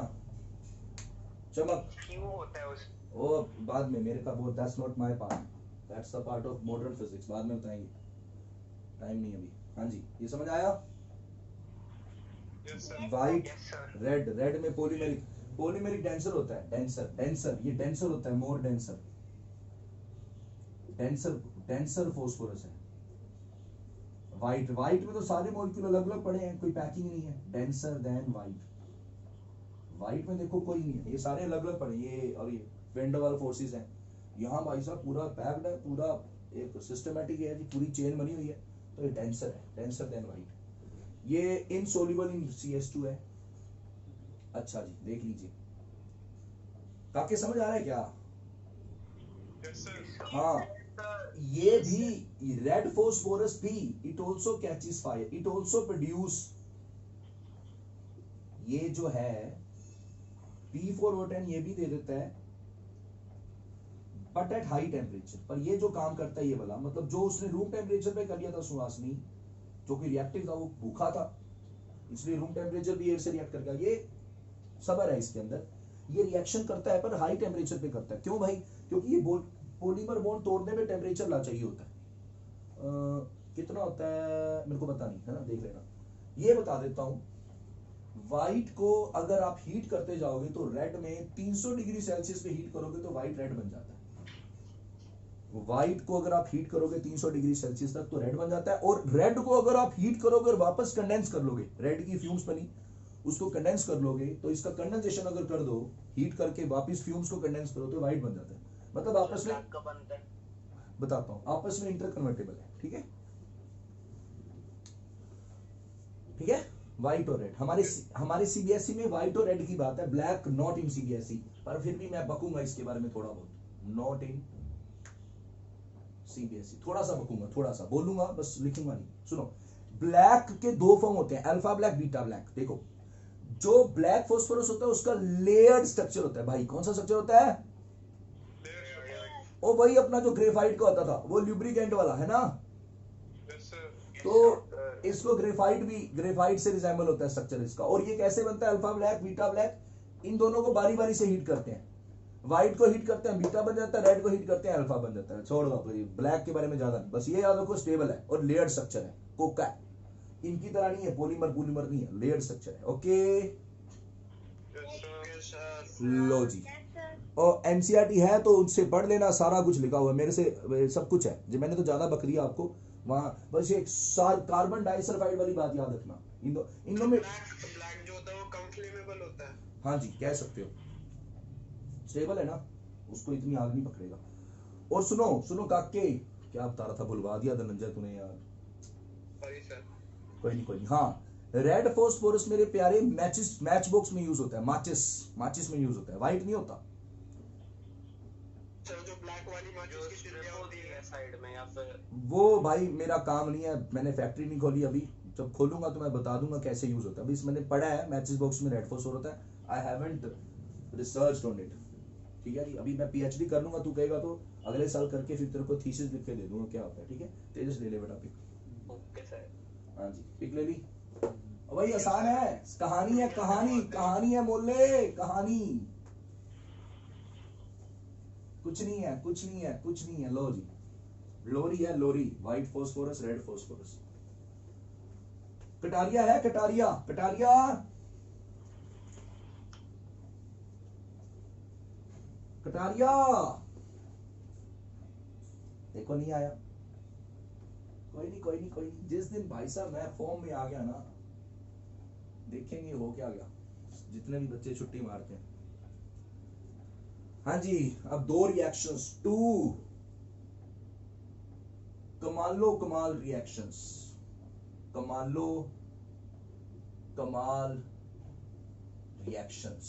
चमक। क्यों होता है उस? वो बाद में, मेरे का वो, that's not my part, that's the part of modern physics, बाद में बताएंगे, टाइम नहीं अभी। हाँ जी, ये समझ आया? Yes, sir. White, Yes, sir. Red, red में पॉलीमेरिक, पॉलीमेरिक डेंसर होता है, डेंसर डेंसर, ये डेंसर होता है, मोर डेंसर, डेंसर डेंसर फोस्फोरस है। व्हाइट, व्हाइट में तो सारे मॉलिक्यूल अलग अलग पड़े हैं, कोई पैकिंग नहीं है, डेंसर देन व्हाइट। व्हाइट में देखो कोई नहीं है, ये सारे अलग अलग पड़े, ये और ये वेंडरवाल फोर्सेस हैं, यहाँ भाई साहब पूरा पैक्ड है, पूरा एक सिस्टमेटिक है जी, पूरी चेन बनी हुई है। तो ये डेंसर है, डेंसर देन वाइट। ये इनसोल्यूबल इन CS2 है। अच्छा जी, देख लीजिए काके, समझ आ रहा है क्या? Yes sir. हाँ, ये भी रेड फोस्फोरस भी it also catches fire, it also produce, ये जो है P4O10 ये भी दे देता है, बट एट हाई टेम्परेचर। पर ये जो काम करता है ये वाला, मतलब जो उसने रूम टेम्परेचर पे कर लिया था सुहासनी, जो कि रिएक्टिव था, वो भूखा था, इसलिए रूम टेम्परेचर भी एयर से रिएक्ट कर गया। ये सबर है इसके अंदर, ये रिएक्शन करता है पर हाई टेम्परेचर पे करता है। क्यों भाई? क्योंकि ये पॉलीमर बॉन्ड तोड़ने में टेम्परेचर ला चाहिए होता है। कितना होता है मेरे को पता नहीं है ना, देख लेना। ये बता देता हूं, व्हाइट को अगर आप हीट करते जाओगे तो रेड में 300 डिग्री सेल्सियस पे हीट करोगे तो व्हाइट रेड बन जाता है। व्हाइट को अगर आप हीट करोगे 300 डिग्री सेल्सियस तक तो रेड बन जाता है। और रेड को अगर आप हीट करोगे और वापस कंडेंस कर लोगे, रेड की फ्यूम्स बनी उसको कंडेंस कर लोगे, तो इसका कंडेंसेशन अगर कर दो, हीट करके वापस फ्यूम्स को कंडेंस करो तो व्हाइट बन जाता है। मतलब आपस में, ब्लैक का बनता है। बताता हूं, आपस में इंटर कन्वर्टेबल है। ठीक है, ठीक है, व्हाइट और रेड। हमारे CBSE में व्हाइट और रेड की बात है, ब्लैक नॉट इन CBSE। पर फिर भी मैं बकूंगा इसके बारे में थोड़ा बहुत, नॉट इन CBSE, थोड़ा सा बकूंगा, थोड़ा सा बोलूंगा, बस लिखूंगा नहीं। सुनो, ब्लैक के दो फॉर्म होते हैं, अल्फा ब्लैक, बीटा ब्लैक। देखो, जो ब्लैक फास्फोरस होता है उसका लेयर्ड स्ट्रक्चर होता है। भाई कौन सा स्ट्रक्चर होता है? ओ वही अपना जो ग्रेफाइट का होता था, वो ल्यूब्रिकेंट वाला है ना। Yes sir. तो इसको ग्रेफाइट से रिजेंबल होता है स्ट्रक्चर इसका। और ये कैसे बनता है? अल्फा ब्लैक, बीटा ब्लैक, इन दोनों को बारी बारी से हीट करते हैं। व्हाइट को हीट करते हैं, बीटा बन जाता है, रेड को हीट करते हैं, अल्फा बन जाता है। छोड़ दो ब्लैक के बारे में ज्यादा नहीं, बस ये याद रखो स्टेबल है और लेयर्ड स्ट्रक्चर है। कोका है, इनकी तरह नहीं है, पॉलीमर नहीं है, लेयर्ड स्ट्रक्चर है। Okay, yes sir. लो जी। और NCERT है तो उससे पढ़ लेना, सारा कुछ लिखा हुआ है, मेरे से सब कुछ है जी। मैंने तो ज्यादा बकरी है आपको वहां, बस एक कार्बन डाइसल्फाइड वाली बात याद रखना। इनमें ब्लैक जो होता है वो कम फ्लेमेबल होता है। हाँ जी, कह सकते हो, स्टेबल है ना, उसको इतनी आग नहीं पकड़ेगा। और सुनो काके, क्या बता रहा था, भुलवा दिया धनंजय तूने यार। Sorry sir. कोई नहीं। हाँ, रेड फास्फोरस मेरे प्यारे मैच बॉक्स में यूज होता है, माचिस में यूज होता है, व्हाइट नहीं होता। सर जो ब्लैक वाली माचिस की तिल्लियां होती है साइड में, या फिर वो भाई मेरा काम नहीं है, मैंने फैक्ट्री नहीं खोली अभी, जब खोलूंगा तो मैं बता दूंगा कैसे यूज होता है। अभी मैंने पढ़ा है मैचिस बॉक्स में रेड फास्फोर होता है, I haven't researched on it. ठीक है जी, अभी मैं PhD कर लूंगा, तू कहेगा तो अगले साल करके फिर तेरे को थीसिस लिख के दे दूंगा क्या होता है। ठीक है, तेजस ले ले बेटा पिक। Okay sir. हाँ जी, पिक ले ली। वही आसान है, कहानी है, कहानी है मोल्ले, कहानी, कुछ नहीं है। लो जी, लोरी है, लोरी, व्हाइट फास्फोरस, रेड फास्फोरस। कटारिया है, कटारिया देखो नहीं आया। कोई नहीं। जिस दिन भाई साहब मैं फॉर्म में आ गया ना, देखेंगे हो क्या गया, जितने भी बच्चे छुट्टी मारते हैं। हाँ जी, अब दो रिएक्शंस, 2 कमाल रिएक्शंस, कमाल रिएक्शंस,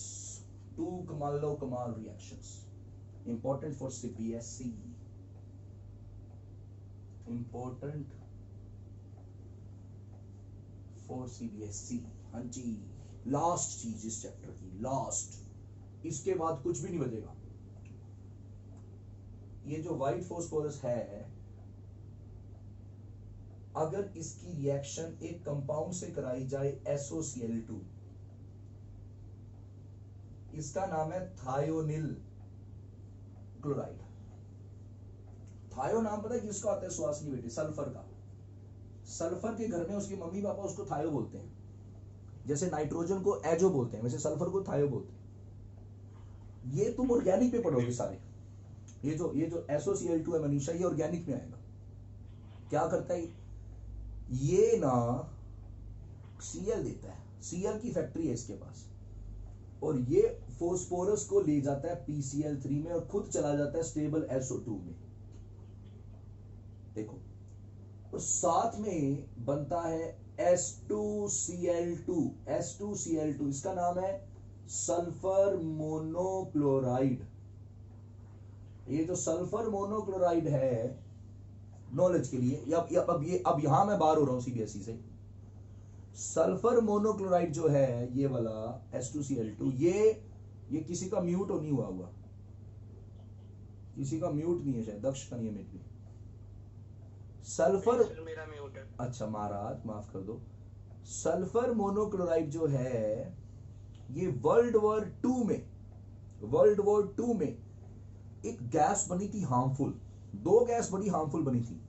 2 कमाल reactions, important for CBSE, important for CBSE। हाँ जी, लास्ट चीज इस चैप्टर की, लास्ट, इसके बाद कुछ भी नहीं बचेगा। ये जो व्हाइट फास्फोरस है, अगर इसकी रिएक्शन एक कंपाउंड से कराई जाए SOCl2, इसका नाम है थायोनिल क्लोराइड। थायो नाम पता है किसका आता है सुहासिनी बेटी? सल्फर का। सल्फर के घर में उसके मम्मी पापा उसको थायो बोलते हैं, जैसे नाइट्रोजन को एजो बोलते हैं, वैसे सल्फर को थायो बोलते हैं। ये तुम ऑर्गेनिक पे पढ़ोगे सारे। ये जो SOCl2 है मनीषा, ये ऑर्गेनिक में आएगा। क्या करता है ये ना, Cl देता है, Cl की फैक्ट्री है इसके पास। और ये फोस्फोरस को ले जाता है PCl3 में और खुद चला जाता है स्टेबल SO2 में। देखो, और साथ में बनता है S2Cl2। S2Cl2 इसका नाम है सल्फर मोनोक्लोराइड। ये जो सल्फर मोनोक्लोराइड है, नॉलेज के लिए, अब यहां मैं बाहर हो रहा हूं CBSE से। सल्फर मोनोक्लोराइड जो है ये वाला S2Cl2, ये किसी का म्यूट नहीं हुआ, किसी का म्यूट नहीं है शायद, दक्ष का नहीं है म्यूट भी। सल्फर, सर मेरा म्यूट है। अच्छा महाराज माफ कर दो। सल्फर मोनोक्लोराइड जो है ये वर्ल्ड वॉर टू में एक गैस बनी थी हार्मफुल। दो गैस बड़ी हार्मफुल बनी थी,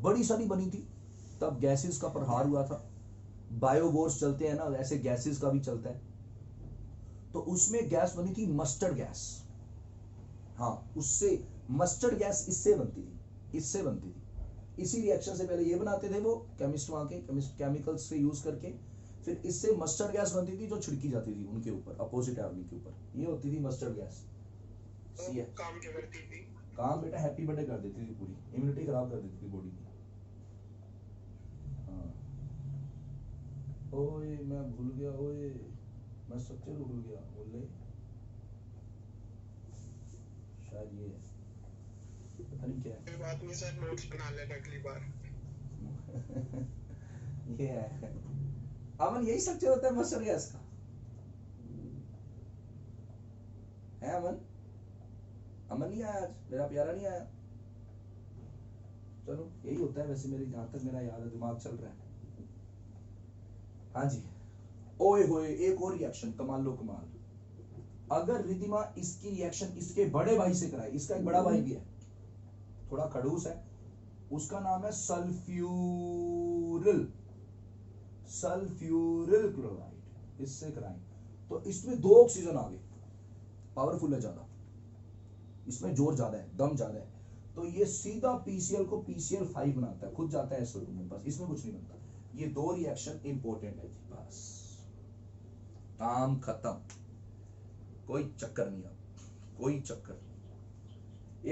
बड़ी सारी बनी थी। तब गैसेस का प्रहार हुआ था। बायोवॉर्स चलते हैं ना, ऐसे गैसेस का भी चलता है। तो उसमें गैस बनी थी मस्टर्ड गैस। हाँ, उससे मस्टर्ड गैस इससे बनती थी। इसी रिएक्शन से पहले ये बनाते थे वो केमिस्ट, वहां के केमिकल्स से यूज करके, फिर इससे मस्टर्ड गैस बनती थी जो छिड़की जाती थी उनके ऊपर, अपोजिट आर्मी के ऊपर। ये होती थी मस्टर्ड गैस। काम क्या करती थी? काम बेटा हैप्पी बर्थडे कर देती थी, पूरी इम्यूनिटी खराब कर देती थी बॉडी की। हाँ। ओए मैं भूल गया, मैं स्ट्रक्चर भूल गया, बोले शायद ये है, पता नहीं क्या है। कोई बात नहीं सर, नोट्स बना लेना अगली बार। ये है अमन, यही स्ट्रक्चर होता है मस्टर्ड गैस का, है अमन? अमन नहीं आया आज, मेरा प्यारा नहीं आया। चलो यही होता है वैसे, मेरे जहां तक मेरा याद है, दिमाग चल रहा है। हाँ जी, ओए होए, एक और रिएक्शन कमाल लो कमाल। अगर रिद्धिमा इसकी रिएक्शन इसके बड़े भाई से कराए, इसका एक बड़ा भाई भी है, थोड़ा खड़ूस है, उसका नाम है सल्फ्यूरिल क्लोराइड, इससे कराएं तो इसमें 2 ऑक्सीजन आ गए, पावरफुल है ज्यादा, इसमें जोर ज्यादा है, दम ज्यादा है। तो ये सीधा PCl को PCl5 बनाता है, खुद जाता है SO2 में, बस इसमें कुछ नहीं बनता। ये 2 रिएक्शन इंपॉर्टेंट है जी, बस काम खत्म, कोई चक्कर नहीं, अब कोई चक्कर नहीं।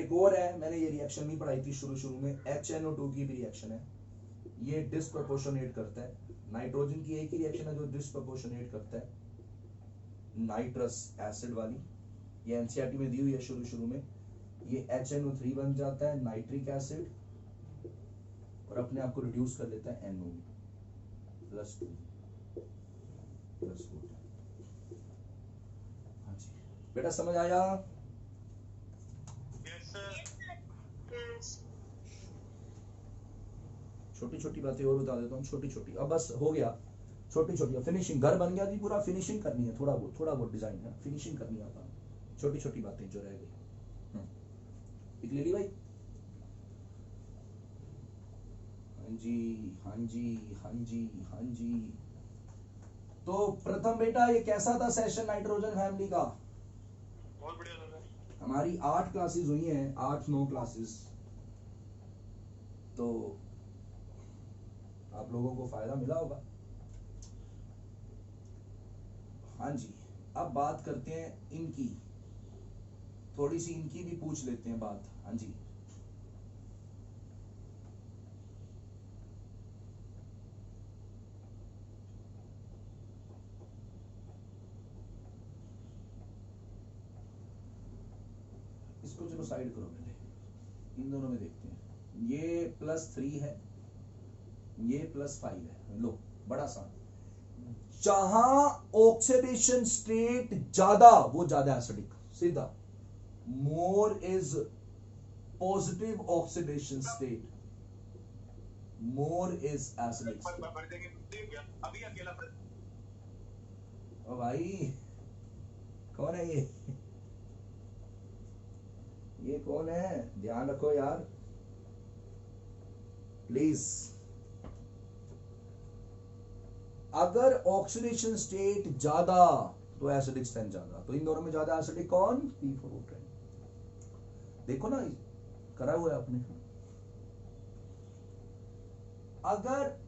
एक और है, मैंने ये रिएक्शन नहीं पढ़ाई थी शुरू में, HNO2 की भी रिएक्शन है। ये डिस्प्रपोर्शनेट करता है, नाइट्रोजन की एक ही रिएक्शन है जो डिस्प्रपोर्शनेट करता है, नाइट्रस एसिड वाली। ये एनसीईआरटी में दी हुई है शुरू में। ये HNO3 बन जाता है नाइट्रिक एसिड और अपने आप को रिड्यूस कर लेता है NO +2 +4। हाँ जी बेटा, समझ आया? Yes sir. छोटी छोटी बातें और बता देता हूँ, छोटी अब बस हो गया, छोटी फिनिशिंग। घर बन गया जी पूरा, फिनिशिंग करनी है, थोड़ा बहुत डिजाइन है, फिनिशिंग करनी है आपको, छोटी बातें जो रह गई। क्लियरली भाई? हाँ जी। तो प्रथम बेटा, ये कैसा था सेशन नाइट्रोजन फैमिली का? बहुत बढ़िया सर। हमारी 8 क्लासेस हुई हैं, 8-9 क्लासेस, तो आप लोगों को फायदा मिला होगा। हाँ जी, अब बात करते हैं इनकी, थोड़ी सी इनकी भी पूछ लेते हैं बात। हाँ जी, इसको चलो साइड करो पहले, इन दोनों में देखते हैं। ये +3 है, ये +5 है। लो बड़ा सा, जहां ऑक्सीडेशन स्टेट ज्यादा वो ज्यादा एसिडिक, सीधा। More is positive oxidation state, more is acidic. अभी अकेला ओ भाई, कौन है ये कौन है? ध्यान रखो यार प्लीज। अगर ऑक्सीडेशन स्टेट ज्यादा तो एसिडिक स्ट्रेंथ ज्यादा, तो इन दोनों में ज्यादा एसिडिक कौन? P4O10। देखो ना, करा हुआ है आपने। अगर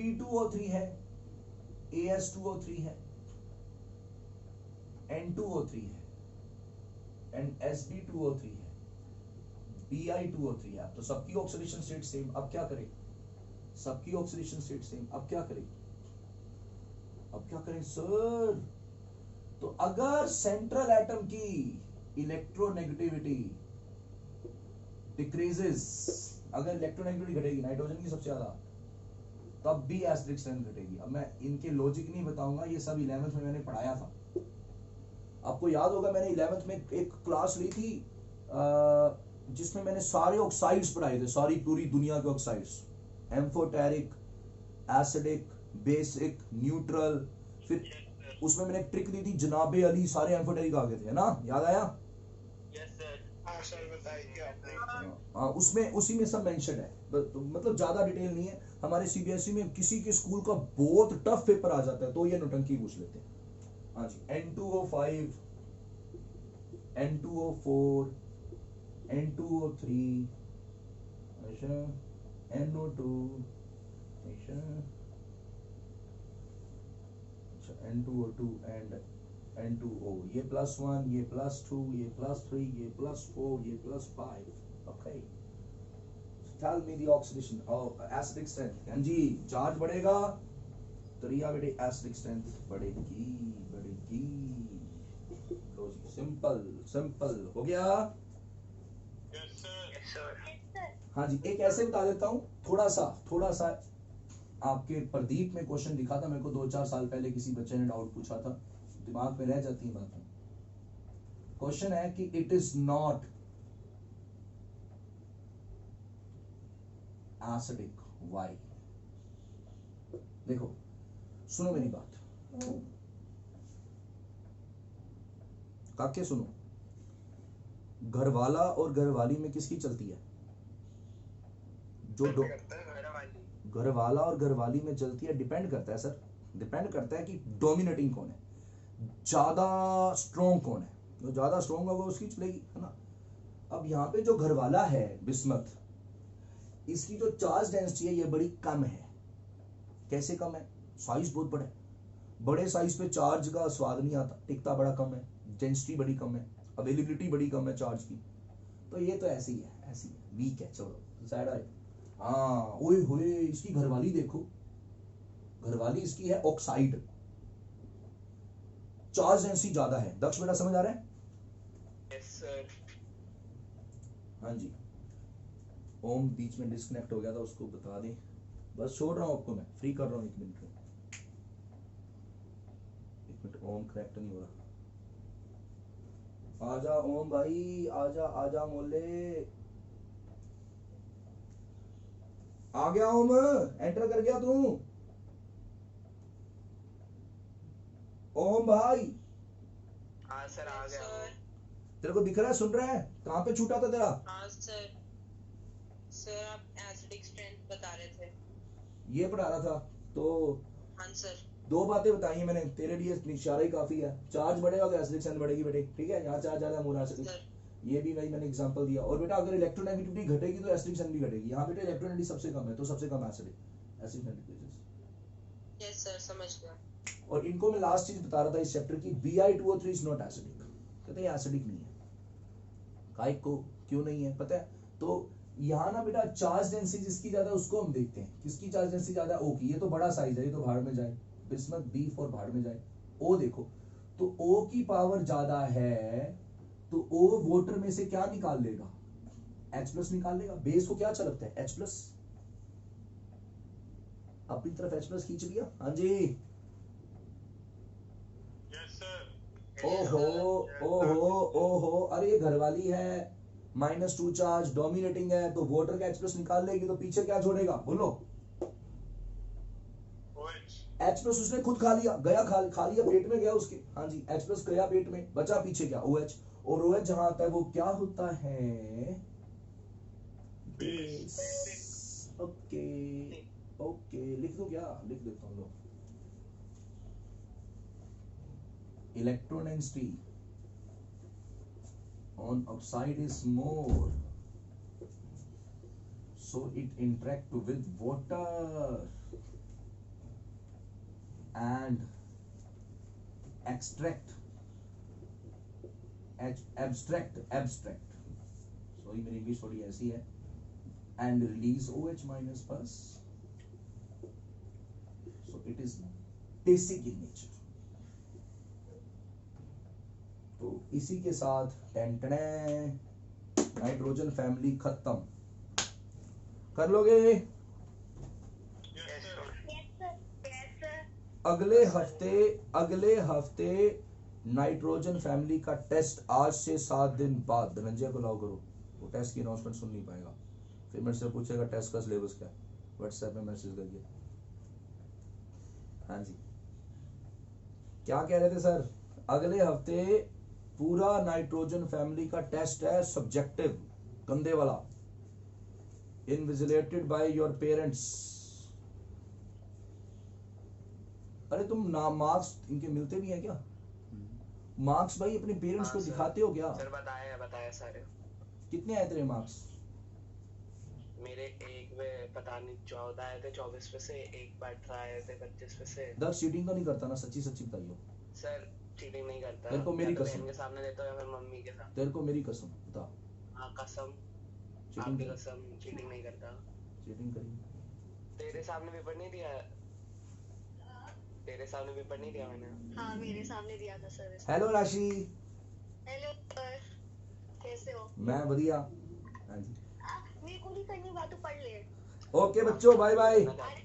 P2O3 है, AS2O3 है, N2O3 है एंड Sb2O3 है, Bi2O3 है। तो सबकी ऑक्सीडेशन स्टेट सेम। अब क्या करें? सबकी ऑक्सीडेशन स्टेट सेम। अब क्या करें? अब क्या करें सर? तो अगर सेंट्रल एटम की इलेक्ट्रोनेगेटिविटी डिक्रीजेस, अगर इलेक्ट्रोनेगेटिविटी घटेगी नाइट्रोजन की सबसे ज्यादा, तब भी एसिडिक स्ट्रेंथ घटेगी। अब मैं इनके लॉजिक नहीं बताऊंगा, ये सब 11th में मैंने पढ़ाया था। आपको याद होगा मैंने 11th में एक क्लास ली थी जिसमें मैंने सारे ऑक्साइड्स पढ़ाए थे, सारी पूरी दुनिया के oxides, amphoteric, acidic, basic, neutral. फिर उसमें मैंने एक ट्रिक दी थी, जनाबे अली सारे एम्फोटेरिक आ गए थे, है ना? याद आया? Yes sir. हाँ सर, बताइए आपने। हाँ, उसमें उसी में सब मेंशन है। तो मतलब ज्यादा डिटेल नहीं है। हमारे सीबीएसई में किसी के स्कूल का बहुत टफ पेपर आ जाता है तो ये नोटंकी पूछ लेते हैं। हाँ जी, N2O5, N2O4, N2O3, अच्छा, NO2, अच्छा, N2O2 एंड N2O, ये +1, ये +2, ये +3, ये +4, ये +5। Okay, tell me the oxidation और एसिडिक स्ट्रेंथ। हाँ जी, चार्ज बढ़ेगा तो रिया बेटे एसिडिक स्ट्रेंथ बढ़ेगी, बढ़ेगी। लो जी, सिंपल सिंपल हो गया। Yes sir. Yes sir. हाँ जी, एक ऐसे बता देता हूँ, थोड़ा सा आपके प्रदीप में क्वेश्चन दिखा था मेरे को 2-4 साल पहले, किसी बच्चे ने डाउट पूछा था, दिमाग में रह जाती है बातें। क्वेश्चन है कि it is not acidic, why? देखो सुनो मेरी बात, काके सुनो। घरवाला और घरवाली में किसकी चलती है? जो घरवाला और घरवाली में चलती है, डिपेंड करता है सर, डिपेंड करता है कि डोमिनेटिंग कौन है, ज्यादा स्ट्रॉन्ग कौन है। जो ज्यादा स्ट्रॉन्ग होगा उसकी चलेगी, है ना? अब यहाँ पे जो घरवाला है बिस्मत, इसकी जो चार्ज डेंसिटी है ये बड़ी कम है। कैसे कम है? साइज बहुत बड़ा है, बड़े साइज पे चार्ज का स्वाद नहीं आता, टिकता बड़ा कम है, डेंसिटी बड़ी कम है, अवेलेबिलिटी बड़ी कम है चार्ज की। तो ये तो ऐसी है, ऐसी है, वीक है। चलो साइड आए। हाँ, ओए होए, इसकी घरवाली देखो, घरवाली इसकी है ऑक्साइड, चार्ज डेंसिटी ज्यादा है। दक्ष बेटा समझ आ रहा है? Yes sir. हाँ जी, ओम बीच में डिस्कनेक्ट हो गया था, उसको बता दें। बस छोड़ रहा हूँ आपको, मैं फ्री कर रहा हूँ 1 मिनट में। 1 मिनट, ओम कनेक्ट नहीं हो रहा। आजा ओम भाई, आजा आजा मोले। आ गया ओम, एंटर कर गया तू? ओम भाई हाँ सर, आ गया हूँ। तेरे को दिख रहा है, सुन रहा है? कहाँ पे छूटा था तेरा? हाँ सर। सर आप एसिडिक स्ट्रेंथ बता रहे थे। ये पढ़ा रहा था तो हाँ सर। 2 बातें बताई हैं मैंने तेरे लिए, इशारा ही काफी है। चार्ज बढ़ेगा तो एसिडिक स्ट्रेंथ बढ़ेगी बेटे, ठीक है? यहाँ चार्ज ज्यादा है, मोर एसिडिक, सर ये भी वही मैंने एग्जांपल दिया। और बेटा अगर इलेक्ट्रोनेगेटिविटी घटेगी तो एसिडिक स्ट्रेंथ भी घटेगी। यहाँ बेटा इलेक्ट्रोनेगेटिविटी सबसे कम है तो सबसे कम एसिडिक डिक्रीजेस। यस सर, समझ गया। और इनको मैं लास्ट चीज बता रहा था इस चैप्टर की, Bi2O3 इज नॉट एसिडिक। कहते हैं एसिडिक नहीं है। काय को क्यों नहीं है पता है? तो यहाँ ना बेटा चार्ज डेंसिटी जिसकी ज्यादा उसको हम देखते हैं। किसकी चार्ज डेंसिटी ज्यादा? O की। ये तो बड़ा साइज है, ये तो भाड़ में जाए, बिस्मत बीफ और भाड़ में जाए। O देखो, तो O की पावर ज्यादा है तो O वोटर में से क्या निकाल लेगा? H+ निकाल लेगा। बेस को क्या अच्छा लगता है? H+। अपनी तरफ H+ खींच लिया। हाँ जी, यस सर। ओहो ओहो ओहो, अरे ये घरवाली है, -2 चार्ज, डोमिनेटिंग है, तो वोटर का H+ निकाल लेगी तो पीछे क्या छोड़ेगा? बोलो। OH। H+ उसने खुद खा लिया, गया खा लिया, पेट में गया उसके। हाँ जी, H+ गया पेट में, बचा पीछे क्या? OH। और OH जहां आता है वो क्या होता है? बेस। ओके ओके, लिख दो क्या? लिख देता हूँ। लो, electron density on oxide is more, so it interact with water. and extract abstract sorry मेरी इंग्लिश थोड़ी ऐसी है and release OH minus plus so it is basic in nature. तो इसी के साथ टेंटने नाइट्रोजन फैमिली खत्म कर लोगे। Yes, sir. Yes, sir. अगले हफ्ते नाइट्रोजन फैमिली का टेस्ट आज से 7 दिन बाद धनंजय को लाओ करो। वो टेस्ट की अनाउंसमेंट सुन नहीं पाएगा, फिर मेरे से पूछेगा टेस्ट का सिलेबस क्या है, व्हाट्सएप में मैसेज करिए। हाँ जी क्या कह रहे थे सर? अगले हफ्ते पूरा नाइट्रोजन फैमिली का टेस्ट है, सब्जेक्टिव कंधे वाला, इनविजिलेटेड बाय योर पेरेंट्स। अरे तुम नाम मार्क्स इनके मिलते भी हैं क्या? मार्क्स भाई अपने पेरेंट्स को दिखाते हो क्या? सर बताया सारे। कितने आए तेरे मार्क्स? मेरे एक में पता नहीं 14 आए थे 24 पे से, एक बार 18 आए थे 25 पे से। दर चीटिंग तो नहीं करता ना? सच्ची सच्ची बताइयो। सर चीटिंग नहीं करता। तेरे को मेरी या तो कसम। बहन के सामने देता हूँ या फिर मम्मी के साथ। तेरे को मेरी कसम बता। हाँ कसम, चीटिंग आपकी करी? कसम, चीटिंग नहीं करता। चीटिंग करी? तेरे सामने पेपर नहीं दिया, तेरे सामने पेपर नहीं दिया मैंने। हाँ मेरे सामने दिया था सर। हेलो राशि। हेलो सर, कैसे हो? मैं बढ़िया। हाँ जी मेरे को नहीं करनी बात, तो पढ़ ले। ओके बच्चों, बाय बाय। मैं अरे